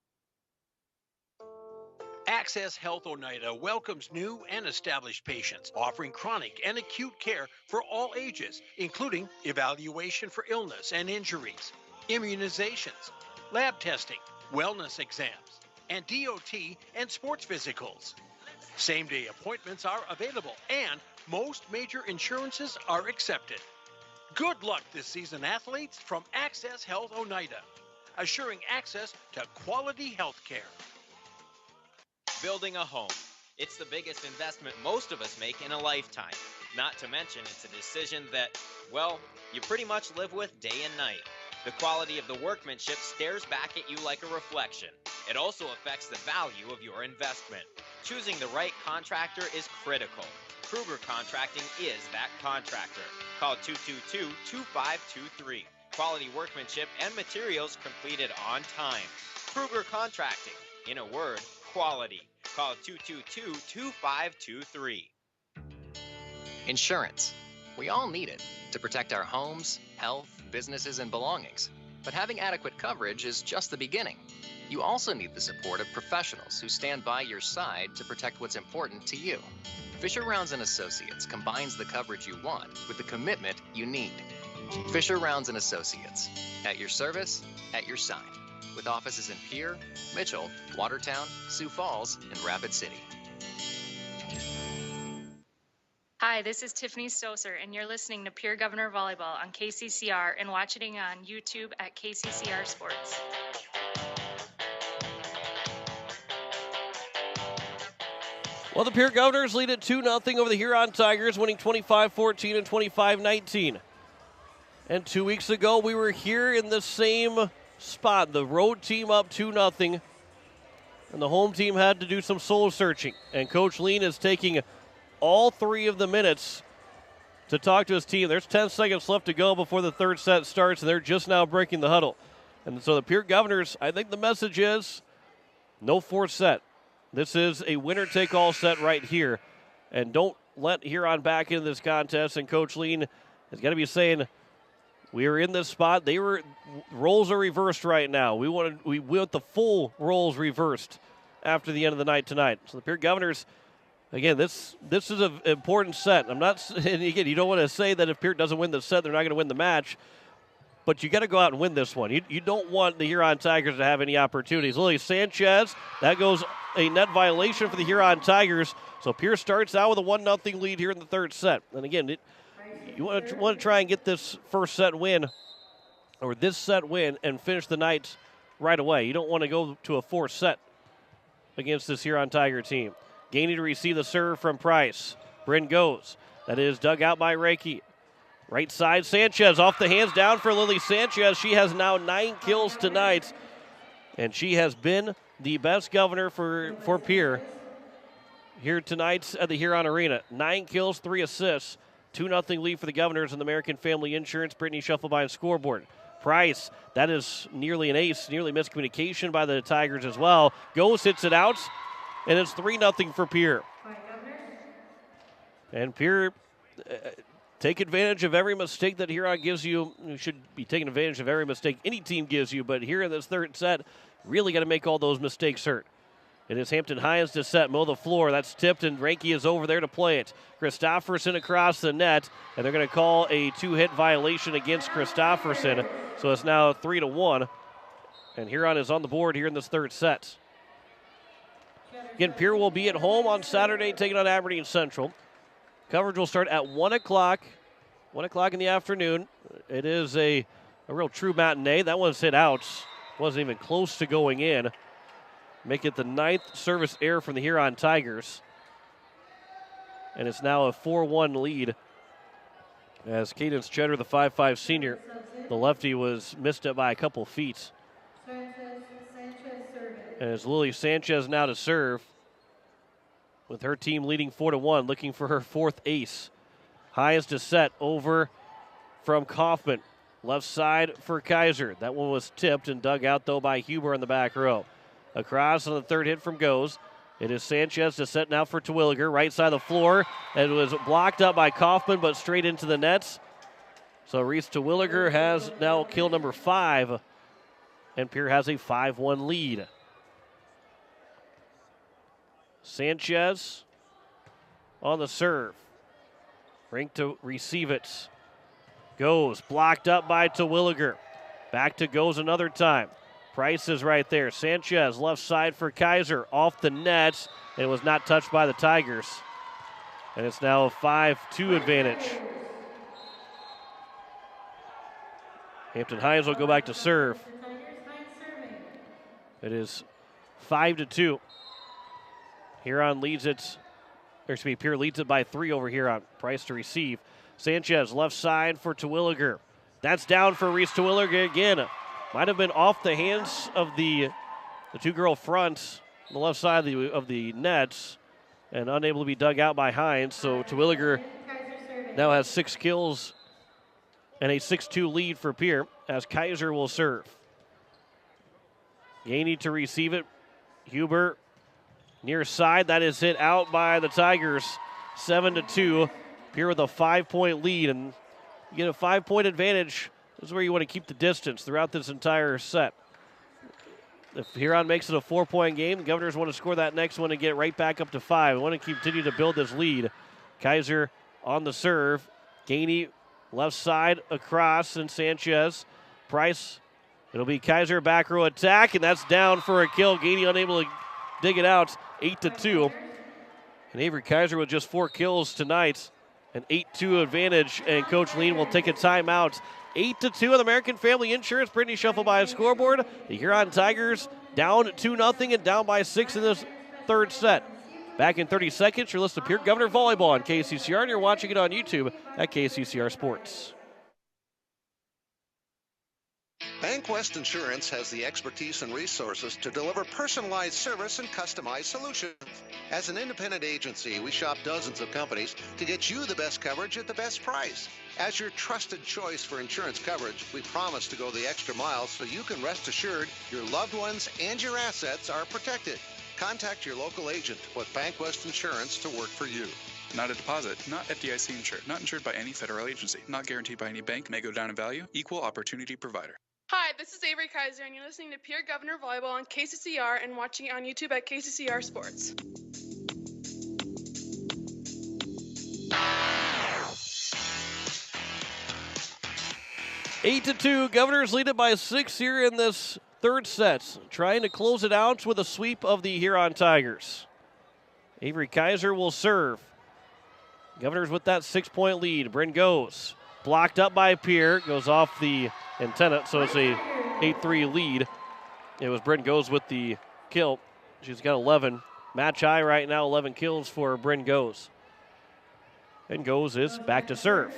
Access Health Oneida welcomes new and established patients, offering chronic and acute care for all ages, including evaluation for illness and injuries, immunizations, lab testing, wellness exams, and DOT and sports physicals. Same-day appointments are available, and most major insurances are accepted. Good luck this season, athletes, from Access Health Oneida, assuring access to quality health care. Building a home. It's the biggest investment most of us make in a lifetime. Not to mention, it's a decision that, well, you pretty much live with day and night. The quality of the workmanship stares back at you like a reflection. It also affects the value of your investment. Choosing the right contractor is critical. Kruger Contracting is that contractor. Call 222-2523. Quality workmanship and materials completed on time. Kruger Contracting. In a word, quality. Call 222-2523. Insurance. We all need it to protect our homes, health, businesses, and belongings. But having adequate coverage is just the beginning. You also need the support of professionals who stand by your side to protect what's important to you. Fisher Rounds & Associates combines the coverage you want with the commitment you need. Fisher Rounds & Associates. At your service, at your side. With offices in Pierre, Mitchell, Watertown, Sioux Falls, and Rapid City. Hi, this is Tiffany Stoser, and you're listening to Pierre Governor Volleyball on KCCR and watching on YouTube at KCCR Sports. Well, the Pierre Governors lead at 2-0 over the Huron Tigers, winning 25-14 and 25-19. And 2 weeks ago, we were here in the same spot. The road team up 2-0, and the home team had to do some soul searching. And Coach Lean is taking all 3 of the minutes to talk to his team. There's 10 seconds left to go before the third set starts, and they're just now breaking the huddle. And so the Pierre Governors, I think the message is no fourth set. This is a winner-take-all set right here. And don't let Huron back into this contest. And Coach Lean has got to be saying, we are in this spot. Roles are reversed right now. We want the full roles reversed after the end of the night tonight. So the Pierre Governors, again, this is an important set. And again, you don't want to say that if Pierre doesn't win the set, they're not going to win the match. But you got to go out and win this one. You don't want the Huron Tigers to have any opportunities. Lily Sanchez, that goes a net violation for the Huron Tigers. So Pierre starts out with a 1-0 lead here in the third set. And again, you want to try and get this first set win, or this set win, and finish the night right away. You don't want to go to a fourth set against this Huron Tiger team. Gaining to receive the serve from Price. Bryn goes. That is dug out by Reiki. Right side, Sanchez off the hands down for Lily Sanchez. She has now 9 kills tonight, and she has been the best governor for Pierre here tonight at the Huron Arena. 9 kills, 3 assists. 2-0 lead for the Governors and the American Family Insurance. Brittany Schuffelbein scoreboard. Price, that is nearly an ace, nearly miscommunication by the Tigers as well. Goes, hits it out, and it's 3-0 for Pierre. And Pierre, take advantage of every mistake that Huron gives you. You should be taking advantage of every mistake any team gives you, but here in this third set, really got to make all those mistakes hurt. It is Hampton Hines to set, mow the floor. That's tipped, and Ranke is over there to play it. Christofferson across the net, and they're going to call a 2-hit violation against Christofferson. So it's now 3-1, and Huron is on the board here in this third set. Again, Pierre will be at home on Saturday taking on Aberdeen Central. Coverage will start at 1 o'clock, 1 o'clock in the afternoon. It is a real true matinee. That one's hit out. Wasn't even close to going in. Make it the 9th service error from the Huron Tigers. And it's now a 4-1 lead as Cadence Cheddar, the 5'5 senior, the lefty, was missed it by a couple feet. And it's Lily Sanchez now to serve, with her team leading 4-1, looking for her fourth ace. Highest to set over from Kaufman. Left side for Kaiser. That one was tipped and dug out, though, by Huber on the back row. Across on the third hit from Goes. It is Sanchez to set now for Terwilliger. Right side of the floor. It was blocked up by Kaufman, but straight into the nets. So Reese Terwilliger has now kill number 5. And Pierre has a 5-1 lead. Sanchez on the serve. Rink to receive it. Goes, blocked up by Terwilliger. Back to Goes another time. Price is right there. Sanchez left side for Kaiser. Off the nets. It was not touched by the Tigers. And it's now a 5-2 advantage. Hampton Hines will go back to serve. It is 5-2. Huron leads it, Pierre leads it by 3 over Huron. Price to receive. Sanchez left side for Terwilliger. That's down for Reese Terwilliger again. Might have been off the hands of the two-girl front on the left side of the nets and unable to be dug out by Hines. So Terwilliger now has 6 kills and a 6-2 lead for Pierre as Kaiser will serve. Gainey to receive it. Huber near side. That is hit out by the Tigers. 7-2. Pierre with a 5-point lead. And you get a 5-point advantage. This is where you want to keep the distance throughout this entire set. If Huron makes it a 4-point game, the Governors want to score that next one and get right back up to 5. We want to continue to build this lead. Kaiser on the serve. Gainey left side across, and Sanchez. Price. It'll be Kaiser back row attack, and that's down for a kill. Gainey unable to dig it out. 8-2. And Avery Kaiser with just 4 kills tonight. An 8-2 advantage, and Coach Lean will take a timeout. 8-2 on American Family Insurance. Brittany shuffled by a scoreboard. The Huron Tigers down 2-0 and down by 6 in this third set. Back in 30 seconds, you're listening to Pierre Governor Volleyball on KCCR, and you're watching it on YouTube at KCCR Sports. Bank West Insurance has the expertise and resources to deliver personalized service and customized solutions. As an independent agency, we shop dozens of companies to get you the best coverage at the best price. As your trusted choice for insurance coverage, we promise to go the extra mile so you can rest assured your loved ones and your assets are protected. Contact your local agent with Bank West Insurance to work for you. Not a deposit, not FDIC insured, not insured by any federal agency, not guaranteed by any bank, may go down in value, equal opportunity provider. Hi, this is Avery Kaiser, and you're listening to Pierre Governor Volleyball on KCCR and watching it on YouTube at KCCR Sports. Eight to 2, Governors lead it by 6 here in this third set, trying to close it out with a sweep of the Huron Tigers. Avery Kaiser will serve. Governors with that 6-point lead. Bryn goes. Blocked up by Pierre. Goes off the antenna, so it's a 8-3 lead. It was Bryn Goes with the kill. She's got 11. Match high right now, 11 kills for Bryn Goes. And Goes is back to serve.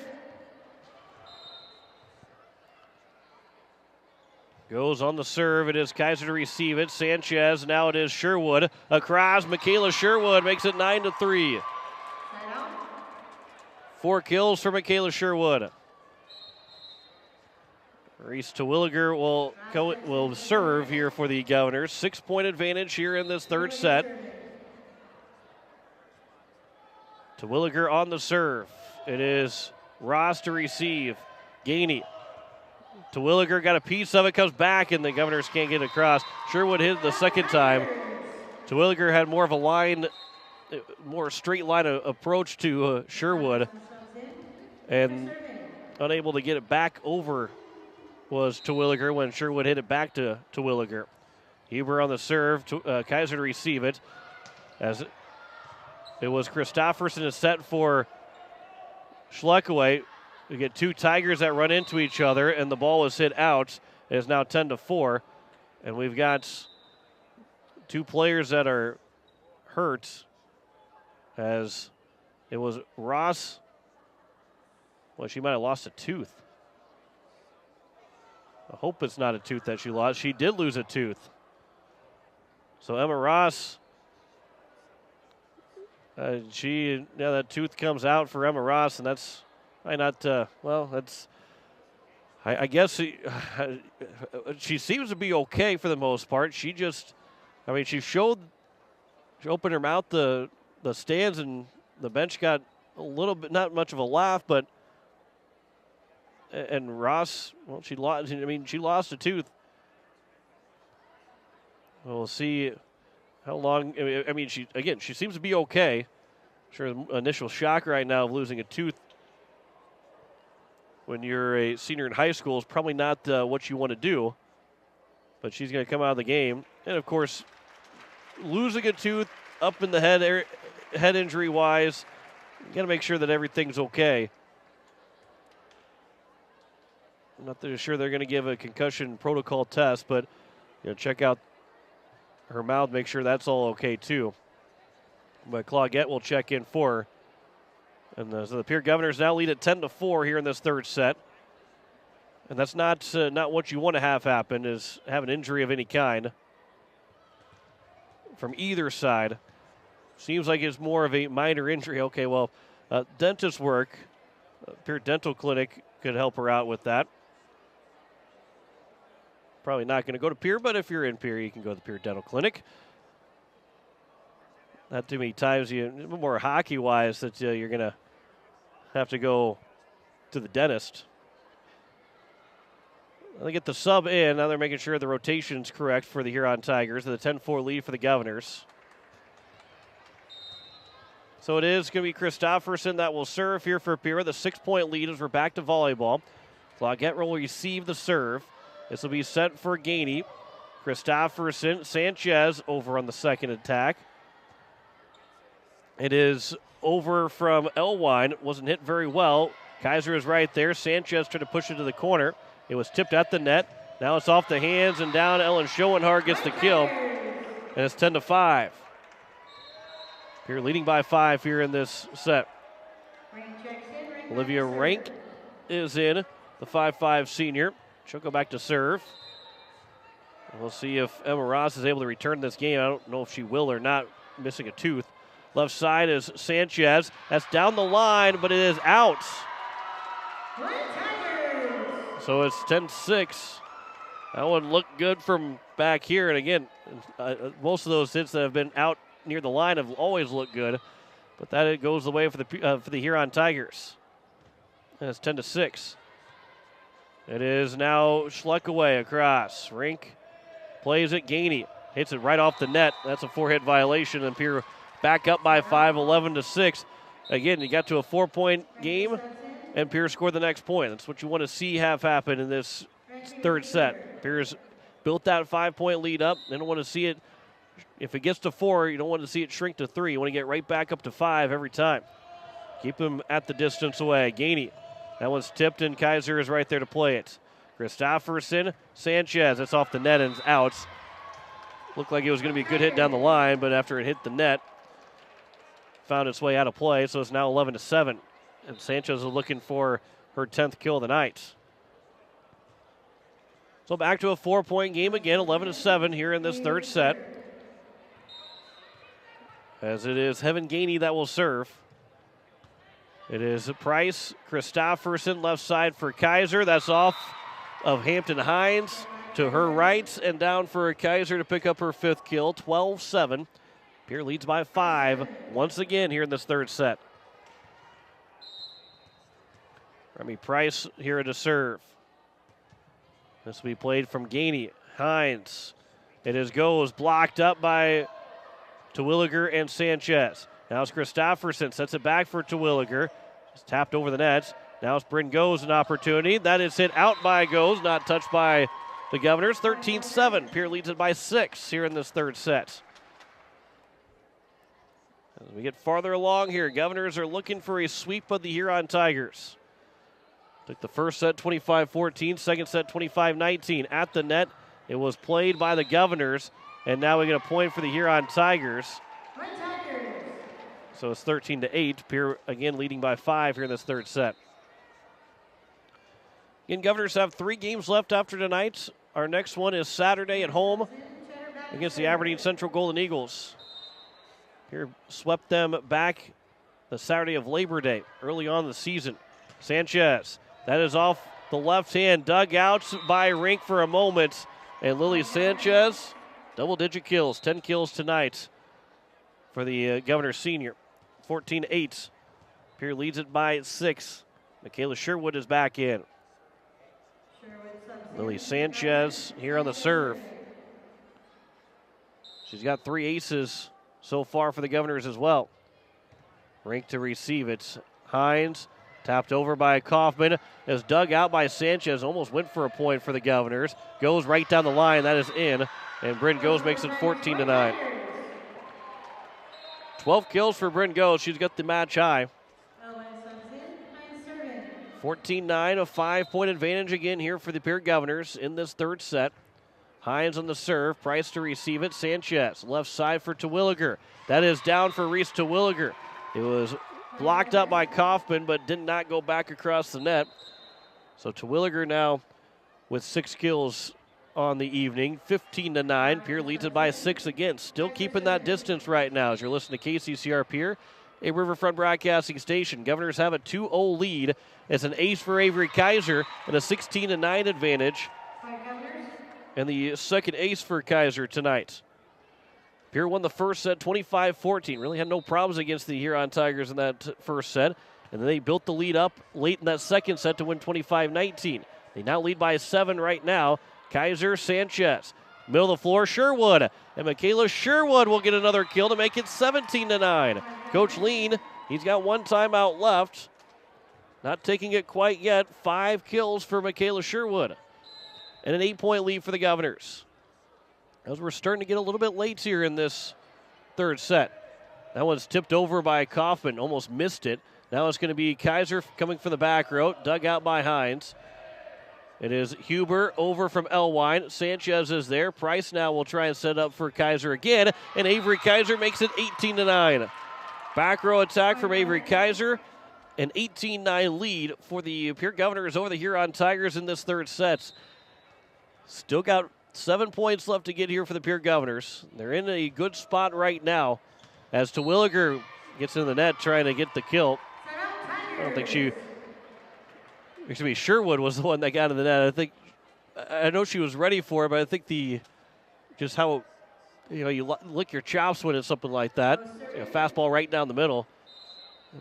Goes on the serve. It is Kaiser to receive it. Sanchez. Now it is Sherwood. Across. Michaela Sherwood makes it 9-3. 4 kills for Michaela Sherwood. Reese Terwilliger will serve here for the Governors. 6-point advantage here in this third set. Terwilliger on the serve. It is Ross to receive. Gainey. Terwilliger got a piece of it, comes back, and the Governors can't get it across. Sherwood hit it the second time. Terwilliger had more of a line, more straight line approach to Sherwood, and unable to get it back over was Terwilliger when Sherwood hit it back to Terwilliger. Huber on the serve, Kaiser to receive it. As it was Christofferson is set for Schleckaway. We get 2 Tigers that run into each other, and the ball was hit out. It is now 10-4, and we've got 2 players that are hurt, as it was Ross. Well, she might have lost a tooth. I hope it's not a tooth that she lost. She did lose a tooth. So Emma Ross, that tooth comes out for Emma Ross, and that's I guess she seems to be okay for the most part. She opened her mouth, the stands and the bench got a little bit, not much of a laugh, but and Ross, well, she lost a tooth. We'll see how long. She seems to be okay. Sure, the initial shock right now of losing a tooth when you're a senior in high school is probably not what you want to do. But she's going to come out of the game. And, of course, losing a tooth up in the head injury-wise, you got to make sure that everything's okay. I'm not sure they're going to give a concussion protocol test, but check out her mouth, make sure that's all okay too. But Claudette will check in for her. And so the Pierre Governors now lead at 10-4 here in this third set. And that's not what you want to have happen, is have an injury of any kind from either side. Seems like it's more of a minor injury. Okay, well, dentist work, Pierre Dental Clinic could help her out with that. Probably not going to go to Pierre, but if you're in Pierre, you can go to the Pierre Dental Clinic. Not too many times, more hockey-wise, that you're going to have to go to the dentist. They get the sub in. Now they're making sure the rotation's correct for the Huron Tigers. The 10-4 lead for the Governors. So it is going to be Christofferson that will serve here for Pierre. The 6-point lead as we're back to volleyball. Claudette will receive the serve. This will be sent for Gainey. Christofferson, Sanchez over on the second attack. It is over from Elwine. Wasn't hit very well. Kaiser is right there. Sanchez tried to push it to the corner. It was tipped at the net. Now it's off the hands and down. Ellen Schoenhardt gets the kill. And it's 10-5. Pierre leading by 5 here in this set. Olivia Rank is in, the 5'5 senior. She'll go back to serve. And we'll see if Emma Ross is able to return this game. I don't know if she will or not, missing a tooth. Left side is Sanchez. That's down the line, but it is out. So it's 10-6. That one looked good from back here. And again, most of those hits that have been out near the line have always looked good. But that it goes the way for the Huron Tigers. And it's 10-6. It is now Schleck away across. Rink plays it. Gainey hits it right off the net. That's a 4-hit violation. And Pierre back up by 5, 11-6. Again, you got to a 4-point game, and Pierre scored the next point. That's what you want to see have happen in this third set. Pierre's built that 5-point lead up. They don't want to see it. If it gets to 4, you don't want to see it shrink to 3. You want to get right back up to 5 every time. Keep him at the distance away. Gainey. That one's tipped, and Kaiser is right there to play it. Christofferson, Sanchez. That's off the net and it's out. Looked like it was going to be a good hit down the line, but after it hit the net, found its way out of play, so it's now 11-7. And Sanchez is looking for her 10th kill of the night. So back to a 4-point game again, 11-7 here in this third set. As it is Heaven Gainey that will serve. It is Price, Christofferson, left side for Kaiser. That's off of Hampton Hines to her right, and down for Kaiser to pick up her 5th kill, 12-7. Pierre leads by 5 once again here in this third set. Remy Price here to serve. This will be played from Gainey. Hines. It goes blocked up by Terwilliger and Sanchez. Now it's Christofferson. Sets it back for Terwilliger. It's tapped over the nets. Now it's Bryn Goes, an opportunity. That is hit out by Goes, not touched by the Governors. 13-7. Pierre leads it by 6 here in this third set. As we get farther along here, Governors are looking for a sweep of the Huron Tigers. Took the first set 25-14, second set 25-19. At the net, it was played by the Governors, and now we get a point for the Huron Tigers. So it's 13-8. Pierre again leading by 5 here in this third set. Again, Governors have 3 games left after tonight. Our next one is Saturday at home against the Aberdeen Central Golden Eagles. Here swept them back the Saturday of Labor Day, early on in the season. Sanchez, that is off the left hand, dug out by Rink for a moment. And Lily Sanchez, double-digit kills, 10 kills tonight for the Governor Senior. 14-8. Pierre leads it by 6. Michaela Sherwood is back in. Lily Sanchez here on the serve. She's got 3 aces so far for the Governors as well. Rink to receive it. Hines tapped over by Kaufman, is dug out by Sanchez, almost went for a point for the Governors. Goes right down the line, that is in, and Bryn Goes makes it 14-9. 12 kills for Bryn Goes, she's got the match high. 14-9, a 5-point advantage again here for the Pierre Governors in this third set. Hines on the serve, Price to receive it, Sanchez, left side for Terwilliger. That is down for Reese Terwilliger. It was blocked up by Kaufman, but did not go back across the net. So Terwilliger now with 6 kills on the evening, 15-9. Pierre leads it by 6 again. Still keeping that distance right now as you're listening to KCCR Pierre, a Riverfront broadcasting station. Governors have a 2-0 lead. It's an ace for Avery Kaiser and a 16-9 advantage. And the second ace for Kaiser tonight. Pierre won the first set 25-14. Really had no problems against the Huron Tigers in that first set. And then they built the lead up late in that second set to win 25-19. They now lead by 7 right now. Kaiser, Sanchez. Middle of the floor, Sherwood. And Michaela Sherwood will get another kill to make it 17-9. Coach Lean, he's got 1 timeout left. Not taking it quite yet. 5 kills for Michaela Sherwood. And an 8-point lead for the Governors. As we're starting to get a little bit late here in this third set. That one's tipped over by Kaufman, almost missed it. Now it's going to be Kaiser coming from the back row, dug out by Hines. It is Huber over from Elwine. Sanchez is there. Price now will try and set up for Kaiser again, and Avery Kaiser makes it 18-9. Back row attack from Avery Kaiser. An 18-9 lead for the Pierre Governors over the Huron Tigers in this third set. Still got 7 points left to get here for the Pierre Governors. They're in a good spot right now as Terwilliger gets in the net trying to get the kill. I don't think Sherwood was the one that got in the net. I know she was ready for it, but I think just how you lick your chops when it's something like that. A fastball right down the middle.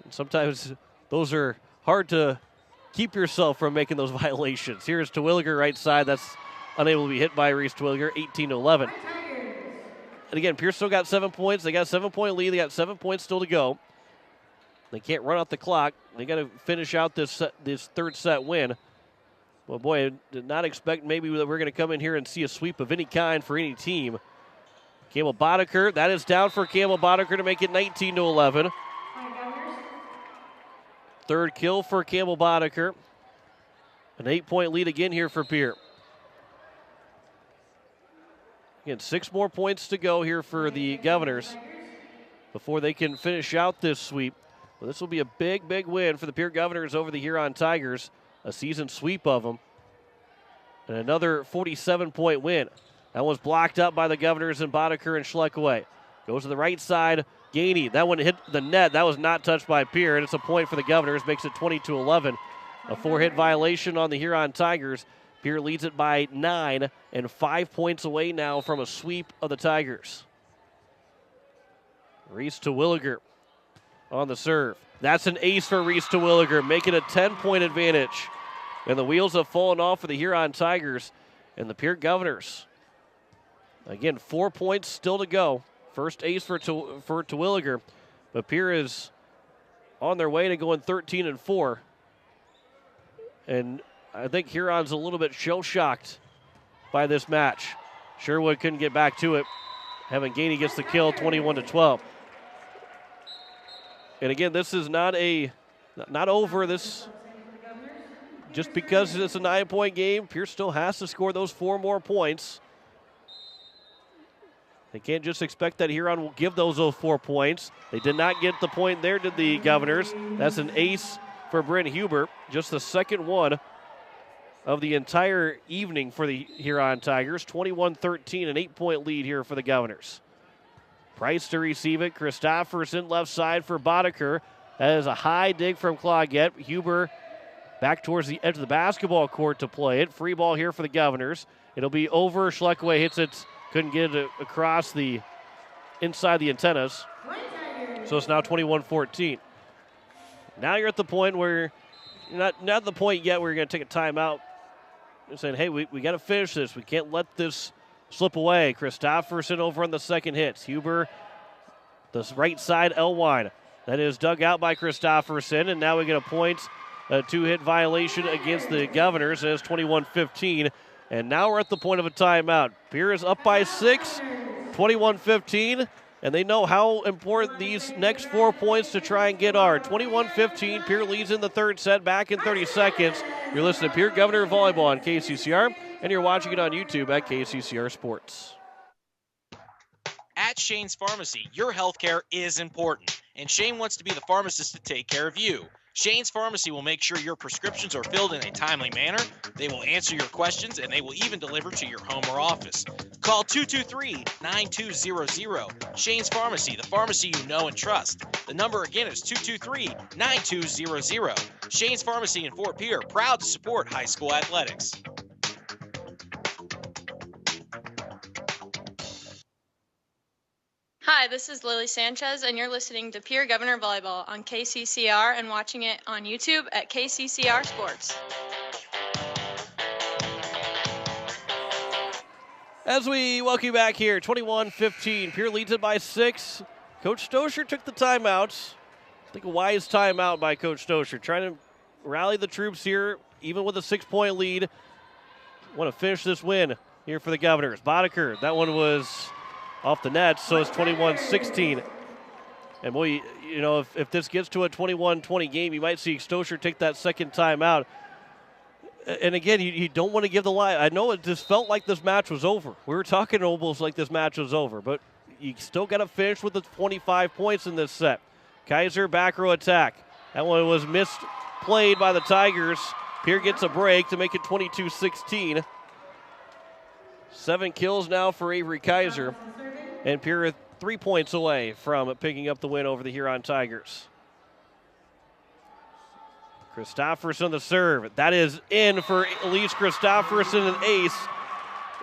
Sometimes those are hard to keep yourself from making those violations. Here's Terwilliger right side. That's unable to be hit by Reese Terwilliger, 18-11. And again, Pierce still got 7 points. They got a 7-point lead. They got 7 points still to go. They can't run out the clock. They got to finish out this third set win. Well, boy, I did not expect maybe that we're going to come in here and see a sweep of any kind for any team. Campbell Boddicker, that is down for Campbell Boddicker to make it 19-11. Third kill for Campbell Boddicker. An 8-point lead again here for Pierre. Again, 6 more points to go here for the Governors before they can finish out this sweep. Well, this will be a big, big win for the Pierre Governors over the Huron Tigers. A season sweep of them. And another 47-point win. That was blocked up by the Governors and Boddicker and Schleck away. Goes to the right side. Gainey, that one hit the net. That was not touched by Pierre, and it's a point for the Governors. Makes it 20-11. A 4-hit violation on the Huron Tigers. Pierre leads it by 9 and 5 points away now from a sweep of the Tigers. Reese Terwilliger on the serve. That's an ace for Reese Terwilliger, making a 10-point advantage. And the wheels have fallen off for the Huron Tigers and the Pierre Governors. Again, 4 points still to go. First ace for Terwilliger, but Pierre is on their way to going 13-4. And I think Huron's a little bit shell-shocked by this match. Sherwood couldn't get back to it. Evan Gainey gets the kill, 21-12. And again, this is not over. This just because it's a 9-point game, Pierce still has to score those 4 more points. They can't just expect that Huron will give those 4 points. They did not get the point there, did the Governors. That's an ace for Bryn Huber, just the second one of the entire evening for the Huron Tigers. 21-13, an 8-point lead here for the Governors. Price to receive it. Christofferson left side for Boddicker. That is a high dig from Claudette. Huber back towards the edge of the basketball court to play it. Free ball here for the Governors. It'll be over. Schleckaway hits it. Couldn't get it across the inside the antennas. So it's now 21-14. Now you're at the point where you're not at the point yet where you're going to take a timeout and saying, hey, we got to finish this. We can't let this slip away. Christofferson over on the second hit. Huber, the right side, Elwine. That is dug out by Christofferson, and now we get a point, a two-hit violation against the Governors as 21-15. And now we're at the point of a timeout. Pierre is up by 6, 21-15, and they know how important these next 4 points to try and get are. 21-15, Pierre leads in the third set, back in 30 seconds. You're listening to Pierre Governor Volleyball on KCCR, and you're watching it on YouTube at KCCR Sports. At Shane's Pharmacy, your health care is important, and Shane wants to be the pharmacist to take care of you. Shane's Pharmacy will make sure your prescriptions are filled in a timely manner. They will answer your questions, and they will even deliver to your home or office. Call 223-9200. Shane's Pharmacy, the pharmacy you know and trust. The number again is 223-9200. Shane's Pharmacy in Fort Pierre, proud to support high school athletics. Hi, this is Lily Sanchez, and you're listening to Pierre Governor Volleyball on KCCR and watching it on YouTube at KCCR Sports. As we welcome you back here, 21-15, Pierre leads it by 6. Coach Stoscher took the timeout. I think a wise timeout by Coach Stoscher, trying to rally the troops here, even with a 6-point lead. Want to finish this win here for the Governors. Boddicker, that one was off the net, so it's 21-16. And boy, you know, if this gets to a 21-20 game, you might see Stoscher take that second timeout. And again, you don't want to give the line. I know it just felt like this match was over. We were talking almost like this match was over, but you still got to finish with the 25 points in this set. Kaiser back row attack. That one was misplayed by the Tigers. Pierre gets a break to make it 22-16. 7 kills now for Avery Kaiser. And Pierre 3 points away from picking up the win over the Huron Tigers. Christofferson the serve. That is in for Elise Christofferson, an ace.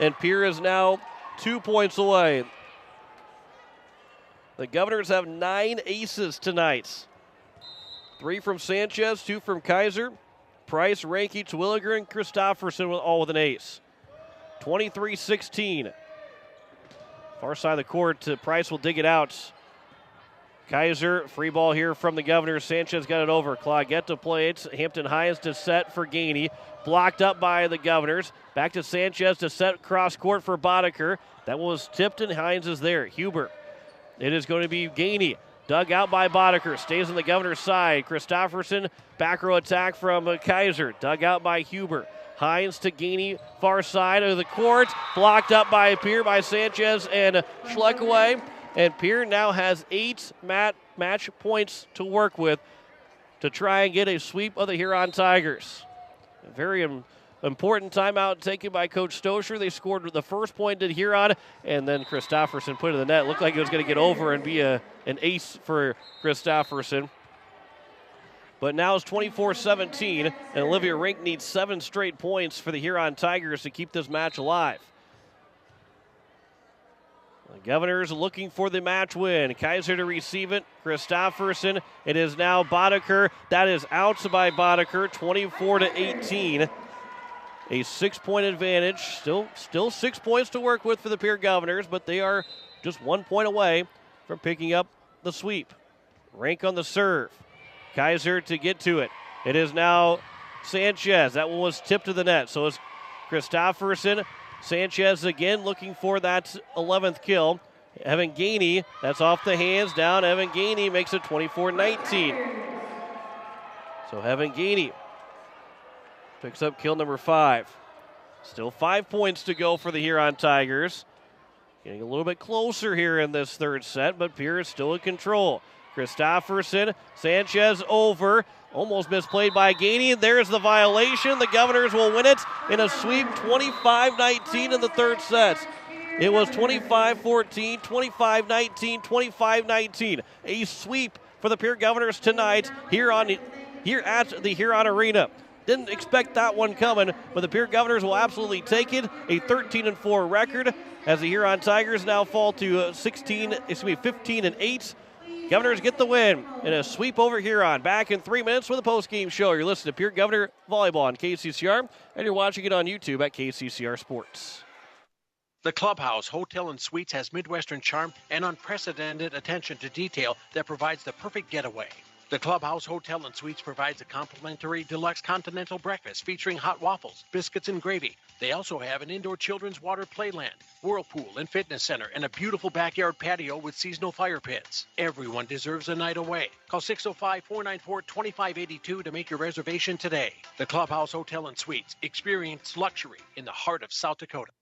And Pierre is now 2 points away. The Governors have 9 aces tonight. 3 from Sanchez, 2 from Kaiser. Price, Ranke, Terwilliger, and Christofferson all with an ace. 23-16. Far side of the court, Price will dig it out. Kaiser, free ball here from the Governors. Sanchez got it over. Claudette to play it. Hampton Hines to set for Gainey. Blocked up by the Governors. Back to Sanchez to set cross court for Boddicker. That was tipped and Hines is there. Huber. It is going to be Gainey. Dug out by Boddicker. Stays on the Governors' side. Christofferson, back row attack from Kaiser. Dug out by Huber. Hines to Gainey, far side of the court. Blocked up by Pierre, by Sanchez and Schleckaway. And Pierre now has 8 match points to work with to try and get a sweep of the Huron Tigers. A very important timeout taken by Coach Stoscher. They scored the first point at Huron, and then Christofferson put it in the net. Looked like it was going to get over and be an ace for Christofferson. But now it's 24-17, and Olivia Rink needs 7 straight points for the Huron Tigers to keep this match alive. The Governors looking for the match win. Kaiser to receive it. Christofferson. It is now Boddicker. That is out by Boddicker, 24-18. A 6-point advantage. Still 6 points to work with for the Pierre Governors, but they are just 1 point away from picking up the sweep. Rink on the serve. Kaiser to get to it. It is now Sanchez. That one was tipped to the net. So it's Christofferson. Sanchez again looking for that 11th kill. Evan Gainey, that's off the hands down. Evan Gainey makes it 24-19. So Evan Gainey picks up kill number 5. Still 5 points to go for the Huron Tigers. Getting a little bit closer here in this third set, but Pierre is still in control. Christofferson, Sanchez over. Almost misplayed by Gainey. There's the violation. The Governors will win it in a sweep 25-19 in the third set. It was 25-14, 25-19, 25-19. A sweep for the Pierre Governors tonight here at the Huron Arena. Didn't expect that one coming, but the Pierre Governors will absolutely take it. A 13-4 record as the Huron Tigers now fall to 15-8. Governors get the win in a sweep over Huron. Back in 3 minutes with a post-game show. You're listening to Pierre Governor Volleyball on KCCR, and you're watching it on YouTube at KCCR Sports. The Clubhouse Hotel and Suites has Midwestern charm and unprecedented attention to detail that provides the perfect getaway. The Clubhouse Hotel and Suites provides a complimentary deluxe continental breakfast featuring hot waffles, biscuits, and gravy. They also have an indoor children's water playland, whirlpool and fitness center, and a beautiful backyard patio with seasonal fire pits. Everyone deserves a night away. Call 605-494-2582 to make your reservation today. The Clubhouse Hotel and Suites. Experience luxury in the heart of South Dakota.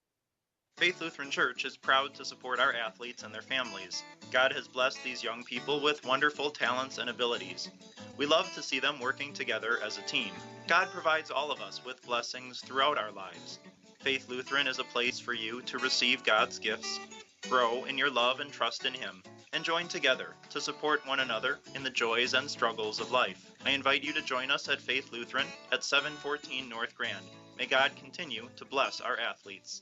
Faith Lutheran Church is proud to support our athletes and their families. God has blessed these young people with wonderful talents and abilities. We love to see them working together as a team. God provides all of us with blessings throughout our lives. Faith Lutheran is a place for you to receive God's gifts, grow in your love and trust in Him, and join together to support one another in the joys and struggles of life. I invite you to join us at Faith Lutheran at 714 North Grand. May God continue to bless our athletes.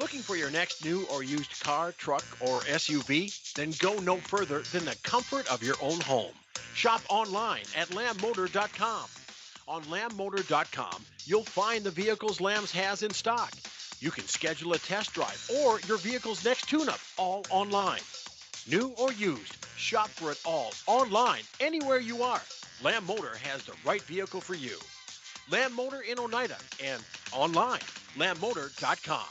Looking for your next new or used car, truck, or SUV? Then go no further than the comfort of your own home. Shop online at lambmotor.com. On lambmotor.com, you'll find the vehicles Lambs has in stock. You can schedule a test drive or your vehicle's next tune-up, all online. New or used, shop for it all online, anywhere you are. Lamb Motor has the right vehicle for you. Lamb Motor in Oneida and online, lambmotor.com.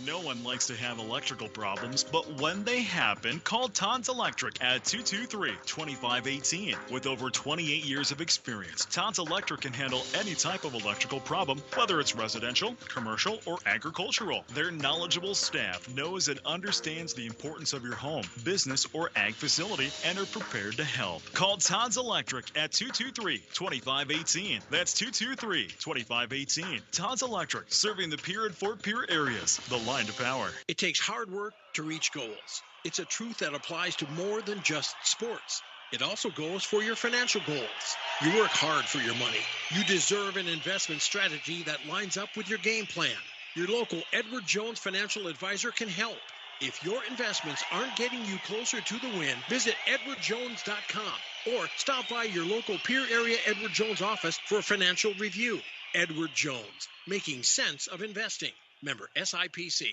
No one likes to have electrical problems, but when they happen, call Todd's Electric at 223-2518. With over 28 years of experience, Todd's Electric can handle any type of electrical problem, whether it's residential, commercial, or agricultural. Their knowledgeable staff knows and understands the importance of your home, business, or ag facility and are prepared to help. Call Todd's Electric at 223-2518. That's 223-2518. Todd's Electric, serving the Pierre and Fort Pierre areas. The line to power. It takes hard work to reach goals. It's a truth that applies to more than just sports. It also goes for your financial goals. You work hard for your money. You deserve an investment strategy that lines up with your game plan. Your local Edward Jones financial advisor can help. If your investments aren't getting you closer to the win, visit edwardjones.com or stop by your local Pierre area Edward Jones office for a financial review. Edward Jones, making sense of investing. Member SIPC.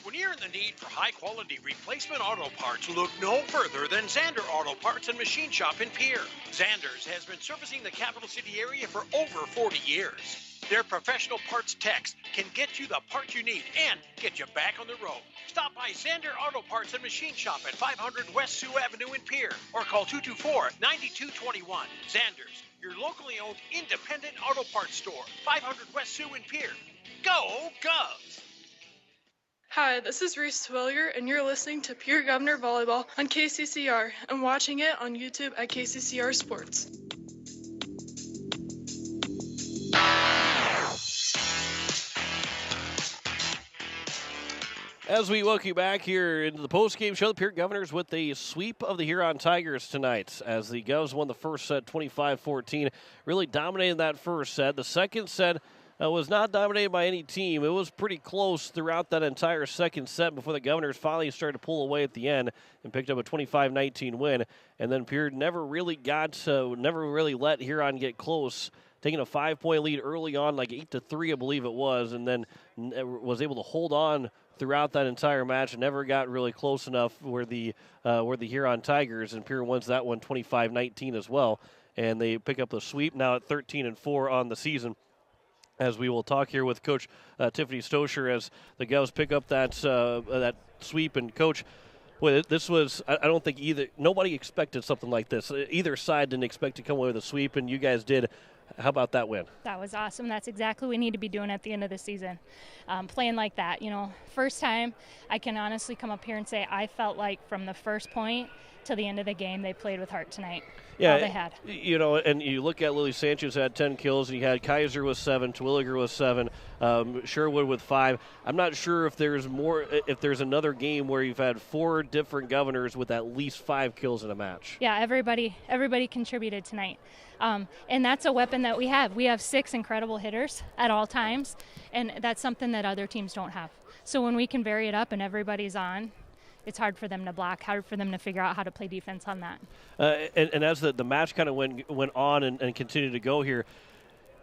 When you're in the need for high-quality replacement auto parts, look no further than Zander Auto Parts and Machine Shop in Pierre. Zander's has been servicing the capital city area for over 40 years. Their professional parts techs can get you the parts you need and get you back on the road. Stop by Zander Auto Parts and Machine Shop at 500 West Sioux Avenue in Pierre or call 224-9221. Zander's, your locally owned independent auto parts store, 500 West Sioux in Pierre. Go Govs! Hi, this is Reese Swillier, and you're listening to Pierre Governor Volleyball on KCCR and watching it on YouTube at KCCR Sports. As we welcome you back here into the post-game show, the Pierre Governors with a sweep of the Huron Tigers tonight as the Govs won the first set 25-14, really dominated that first set. The second set was not dominated by any team. It was pretty close throughout that entire second set before the Governors finally started to pull away at the end and picked up a 25-19 win. And then Pierre never really let Huron get close, taking a 5-point lead early on, like 8-3, I believe it was, and then was able to hold on throughout that entire match and never got really close enough where the Huron Tigers, and Pierre wins that one 25-19 as well. And they pick up the sweep now at 13-4 on the season. As we will talk here with Coach Tiffany Stosher as the Govs pick up that sweep. And Coach, well, this was, I don't think nobody expected something like this. Either side didn't expect to come away with a sweep, and you guys did. How about that win? That was awesome. That's exactly what we need to be doing at the end of the season, playing like that. First time I can honestly come up here and say I felt like from the first point to the end of the game they played with heart tonight. Yeah, all they had. And you look at Lily Sanchez had 10 kills, and you had Kaiser with 7, Twilliger with 7, Sherwood with 5. I'm not sure if there's another game where you've had 4 different governors with at least 5 kills in a match. Yeah, everybody contributed tonight. And that's a weapon that we have. We have 6 incredible hitters at all times, and that's something that other teams don't have. So when we can vary it up and everybody's on, it's hard for them to block, hard for them to figure out how to play defense on that. And as the match kind of went on and continued to go here,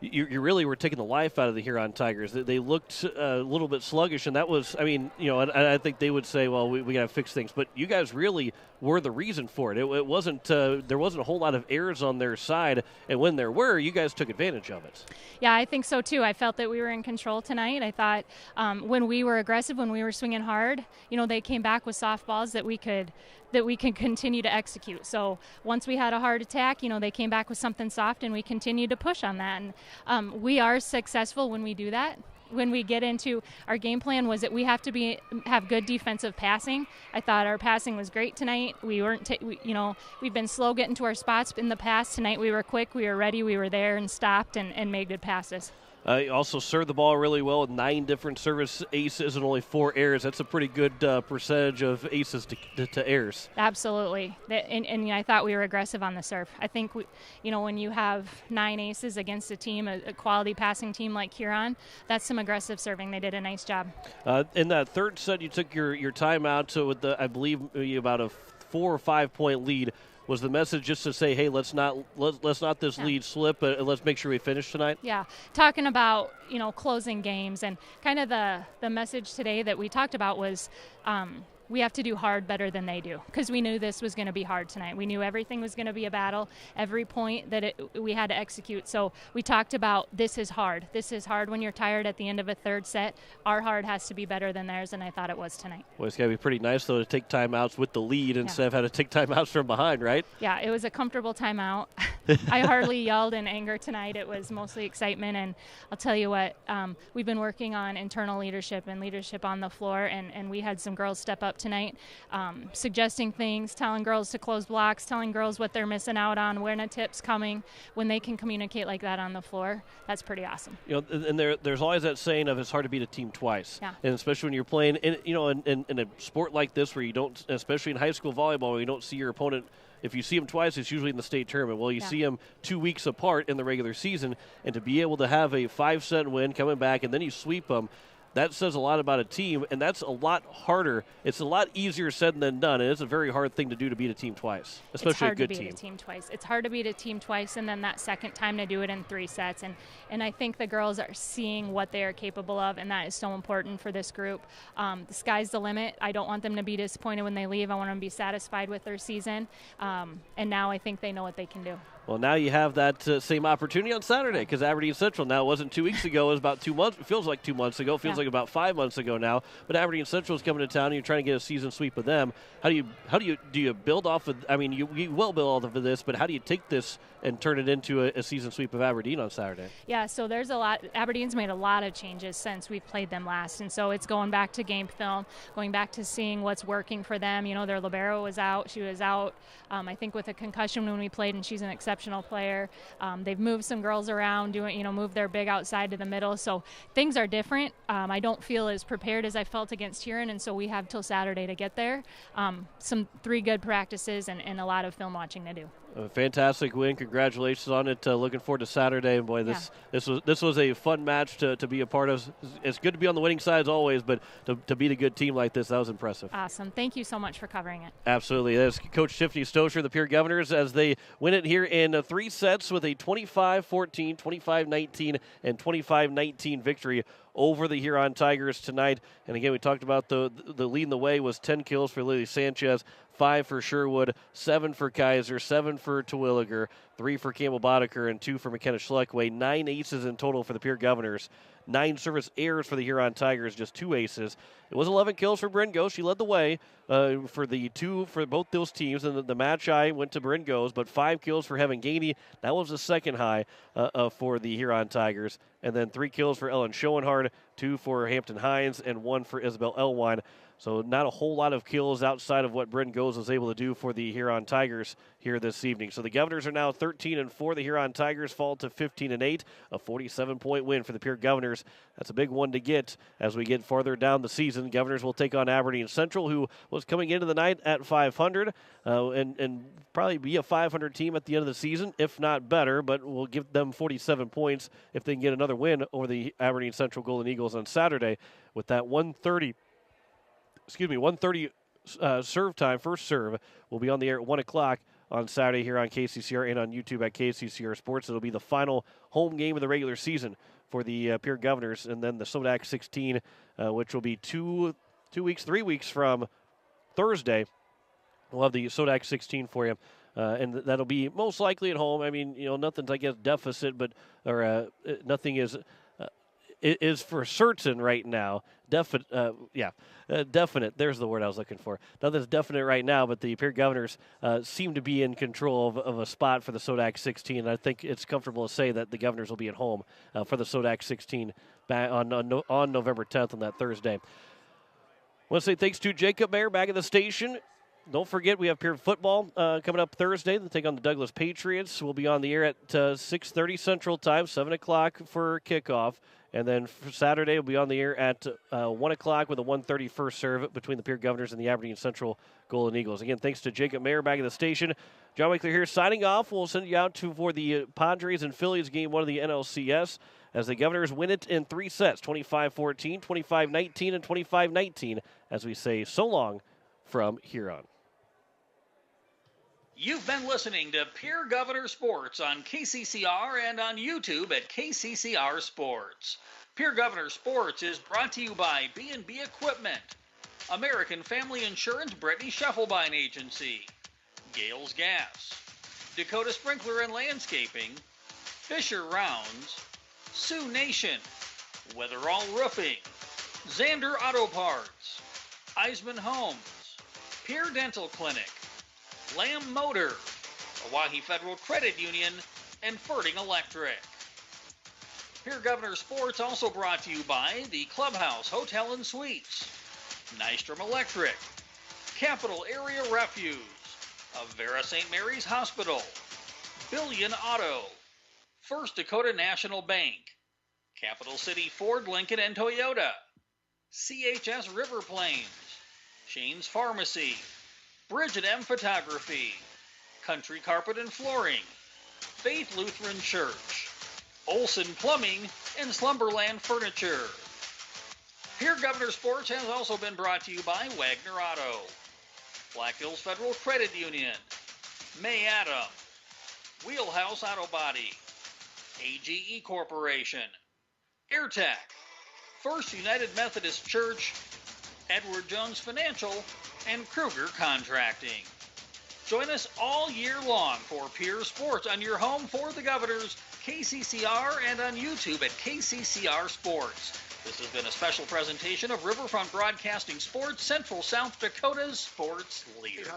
you really were taking the life out of the Huron Tigers. They looked a little bit sluggish, and that was, and I think they would say, well, we got to fix things. But you guys really were the reason for it. It wasn't there wasn't a whole lot of errors on their side, and when there were, you guys took advantage of it. Yeah, I think so too. I felt that we were in control tonight. I thought when we were aggressive, when we were swinging hard, they came back with softballs that we could continue to execute. So once we had a hard attack, they came back with something soft, and we continued to push on that. And we are successful when we do that. When we get into our game plan was that we have to have good defensive passing. I thought our passing was great tonight. We weren't, we've been slow getting to our spots in the past. Tonight we were quick, we were ready, we were there and stopped and made good passes. Also served the ball really well with 9 different service aces and only 4 errors. That's a pretty good percentage of aces to errors. Absolutely. And I thought we were aggressive on the serve. I think, when you have 9 aces against a team, a quality passing team like Huron, that's some aggressive serving. They did a nice job. In that third set, you took your timeout with I believe about a 4 or 5 point lead. Was the message just to say, hey, let's not this lead slip, and let's make sure we finish tonight? Yeah, talking about closing games, and kind of the message today that we talked about was we have to do hard better than they do, because we knew this was going to be hard tonight. We knew everything was going to be a battle, every point that we had to execute. So we talked about this is hard. This is hard when you're tired at the end of a third set. Our hard has to be better than theirs, and I thought it was tonight. Well, it's got to be pretty nice, though, to take timeouts with the lead instead of having to take timeouts from behind, right? Yeah, it was a comfortable timeout. I hardly yelled in anger tonight. It was mostly excitement, and I'll tell you what, we've been working on internal leadership and leadership on the floor, and we had some girls step up tonight, suggesting things, telling girls to close blocks, telling girls what they're missing out on, when a tip's coming. When they can communicate like that on the floor, that's pretty awesome. And there's always that saying of it's hard to beat a team twice. Yeah. And especially when you're playing in a sport like this where you don't, especially in high school volleyball, where you don't see your opponent. If you see them twice, it's usually in the state tournament. Well, you see them 2 weeks apart in the regular season, and to be able to have a 5-set win coming back and then you sweep them, that says a lot about a team, and that's a lot harder. It's a lot easier said than done, and it's a very hard thing to do to beat a team twice, especially a good team. It's hard to beat a team twice. It's hard to beat a team twice, and then that second time to do it in 3 sets. And I think the girls are seeing what they are capable of, and that is so important for this group. The sky's the limit. I don't want them to be disappointed when they leave. I want them to be satisfied with their season, and now I think they know what they can do. Well, now you have that same opportunity on Saturday, because Aberdeen Central now, it wasn't 2 weeks ago, it was about 2 months. It feels like 2 months ago. It feels like about 5 months ago now. But Aberdeen Central is coming to town, and you're trying to get a season sweep with them. How do you build off of? I mean, you will build off of this, but how do you take this and turn it into a season sweep of Aberdeen on Saturday? Yeah, so there's a lot. Aberdeen's made a lot of changes since we've played them last, and so it's going back to game film, going back to seeing what's working for them. Their libero was out. She was out, I think, with a concussion when we played, and she's an exceptional player. They've moved some girls around, moved their big outside to the middle. So things are different. I don't feel as prepared as I felt against Huron, and so we have till Saturday to get there. Some 3 good practices and a lot of film watching to do. A fantastic win. Congratulations on it. Looking forward to Saturday. And boy, this was a fun match to be a part of. It's good to be on the winning side as always, but to beat a good team like this, that was impressive. Awesome. Thank you so much for covering it. Absolutely. That's Coach Tiffany Stosher, the Pierre Governors, as they win it here in 3 sets with a 25-14, 25-19, and 25-19 victory over the Huron Tigers tonight. And again, we talked about the leading the way was 10 kills for Lily Sanchez, 5 for Sherwood, 7 for Kaiser, 7 for Terwilliger, 3 for Campbell Boddicker, and 2 for McKenna Schleckway. 9 aces in total for the Pierre Governors. 9 service errors for the Huron Tigers, just 2 aces. It was 11 kills for Bryn Gose. She led the way for both those teams, and the match high went to Bryn Gose, but 5 kills for Heaven Gainey. That was the second high for the Huron Tigers. And then 3 kills for Ellen Schoenhard, 2 for Hampton Hines, and 1 for Isabel Elwine. So not a whole lot of kills outside of what Bryn Gose was able to do for the Huron Tigers here this evening. So the Governors are now 13-4. The Huron Tigers fall to 15-8. A 47-point win for the Pierre Governors. That's a big one to get as we get farther down the season. Governors will take on Aberdeen Central, who was coming into the night at 500 and probably be a 500 team at the end of the season, if not better. But we'll give them 47 points if they can get another win over the Aberdeen Central Golden Eagles on Saturday with that 1:30 serve time. First serve will be on the air at 1 o'clock on Saturday here on KCCR and on YouTube at KCCR Sports. It'll be the final home game of the regular season for the Pierre Governors, and then the Sodak 16, which will be 3 weeks from Thursday. We'll have the Sodak 16 for you. And that'll be most likely at home. I mean, nothing's, I guess, deficit, nothing is for certain right now. Definite. There's the word I was looking for. Nothing's definite right now, but the Pierre Governors seem to be in control of a spot for the Sodak 16. And I think it's comfortable to say that the Governors will be at home for the Sodak 16 on November 10th on that Thursday. I want to say thanks to Jacob Mayer back at the station. Don't forget, we have Pierre football coming up Thursday. They take on the Douglas Patriots. We'll be on the air at 6:30 Central Time, 7 o'clock for kickoff. And then for Saturday, we'll be on the air at 1 o'clock with a 1:30 first serve between the Pierre Governors and the Aberdeen Central Golden Eagles. Again, thanks to Jacob Mayer back at the station. John Wickler here signing off. We'll send you out for the Padres and Phillies game 1 of the NLCS as the Governors win it in 3 sets, 25-14, 25-19, and 25-19, as we say so long from Huron. You've been listening to Pierre Governor Sports on KCCR and on YouTube at KCCR Sports. Pierre Governor Sports is brought to you by B&B Equipment, American Family Insurance Brittany Scheffelbein Agency, Gales Gas, Dakota Sprinkler and Landscaping, Fisher Rounds, Sioux Nation, Weatherall Roofing, Zander Auto Parts, Eisman Homes, Pierre Dental Clinic, Lamb Motor, Owyhee Federal Credit Union, and Ferding Electric. Pierre Governor Sports also brought to you by the Clubhouse Hotel and Suites, Nystrom Electric, Capital Area Refuse, Avera St. Mary's Hospital, Billion Auto, First Dakota National Bank, Capital City Ford, Lincoln, and Toyota, CHS River Plains, Shane's Pharmacy, Bridget M. Photography, Country Carpet and Flooring, Faith Lutheran Church, Olson Plumbing, and Slumberland Furniture. Pierre Governor Sports has also been brought to you by Wagner Auto, Black Hills Federal Credit Union, May Adam, Wheelhouse Auto Body, AGE Corporation, AirTech, First United Methodist Church, Edward Jones Financial, and Kruger Contracting. Join us all year long for Pierre Sports on your home for the Governors, KCCR, and on YouTube at KCCR Sports. This has been a special presentation of Riverfront Broadcasting Sports, Central South Dakota's sports leader.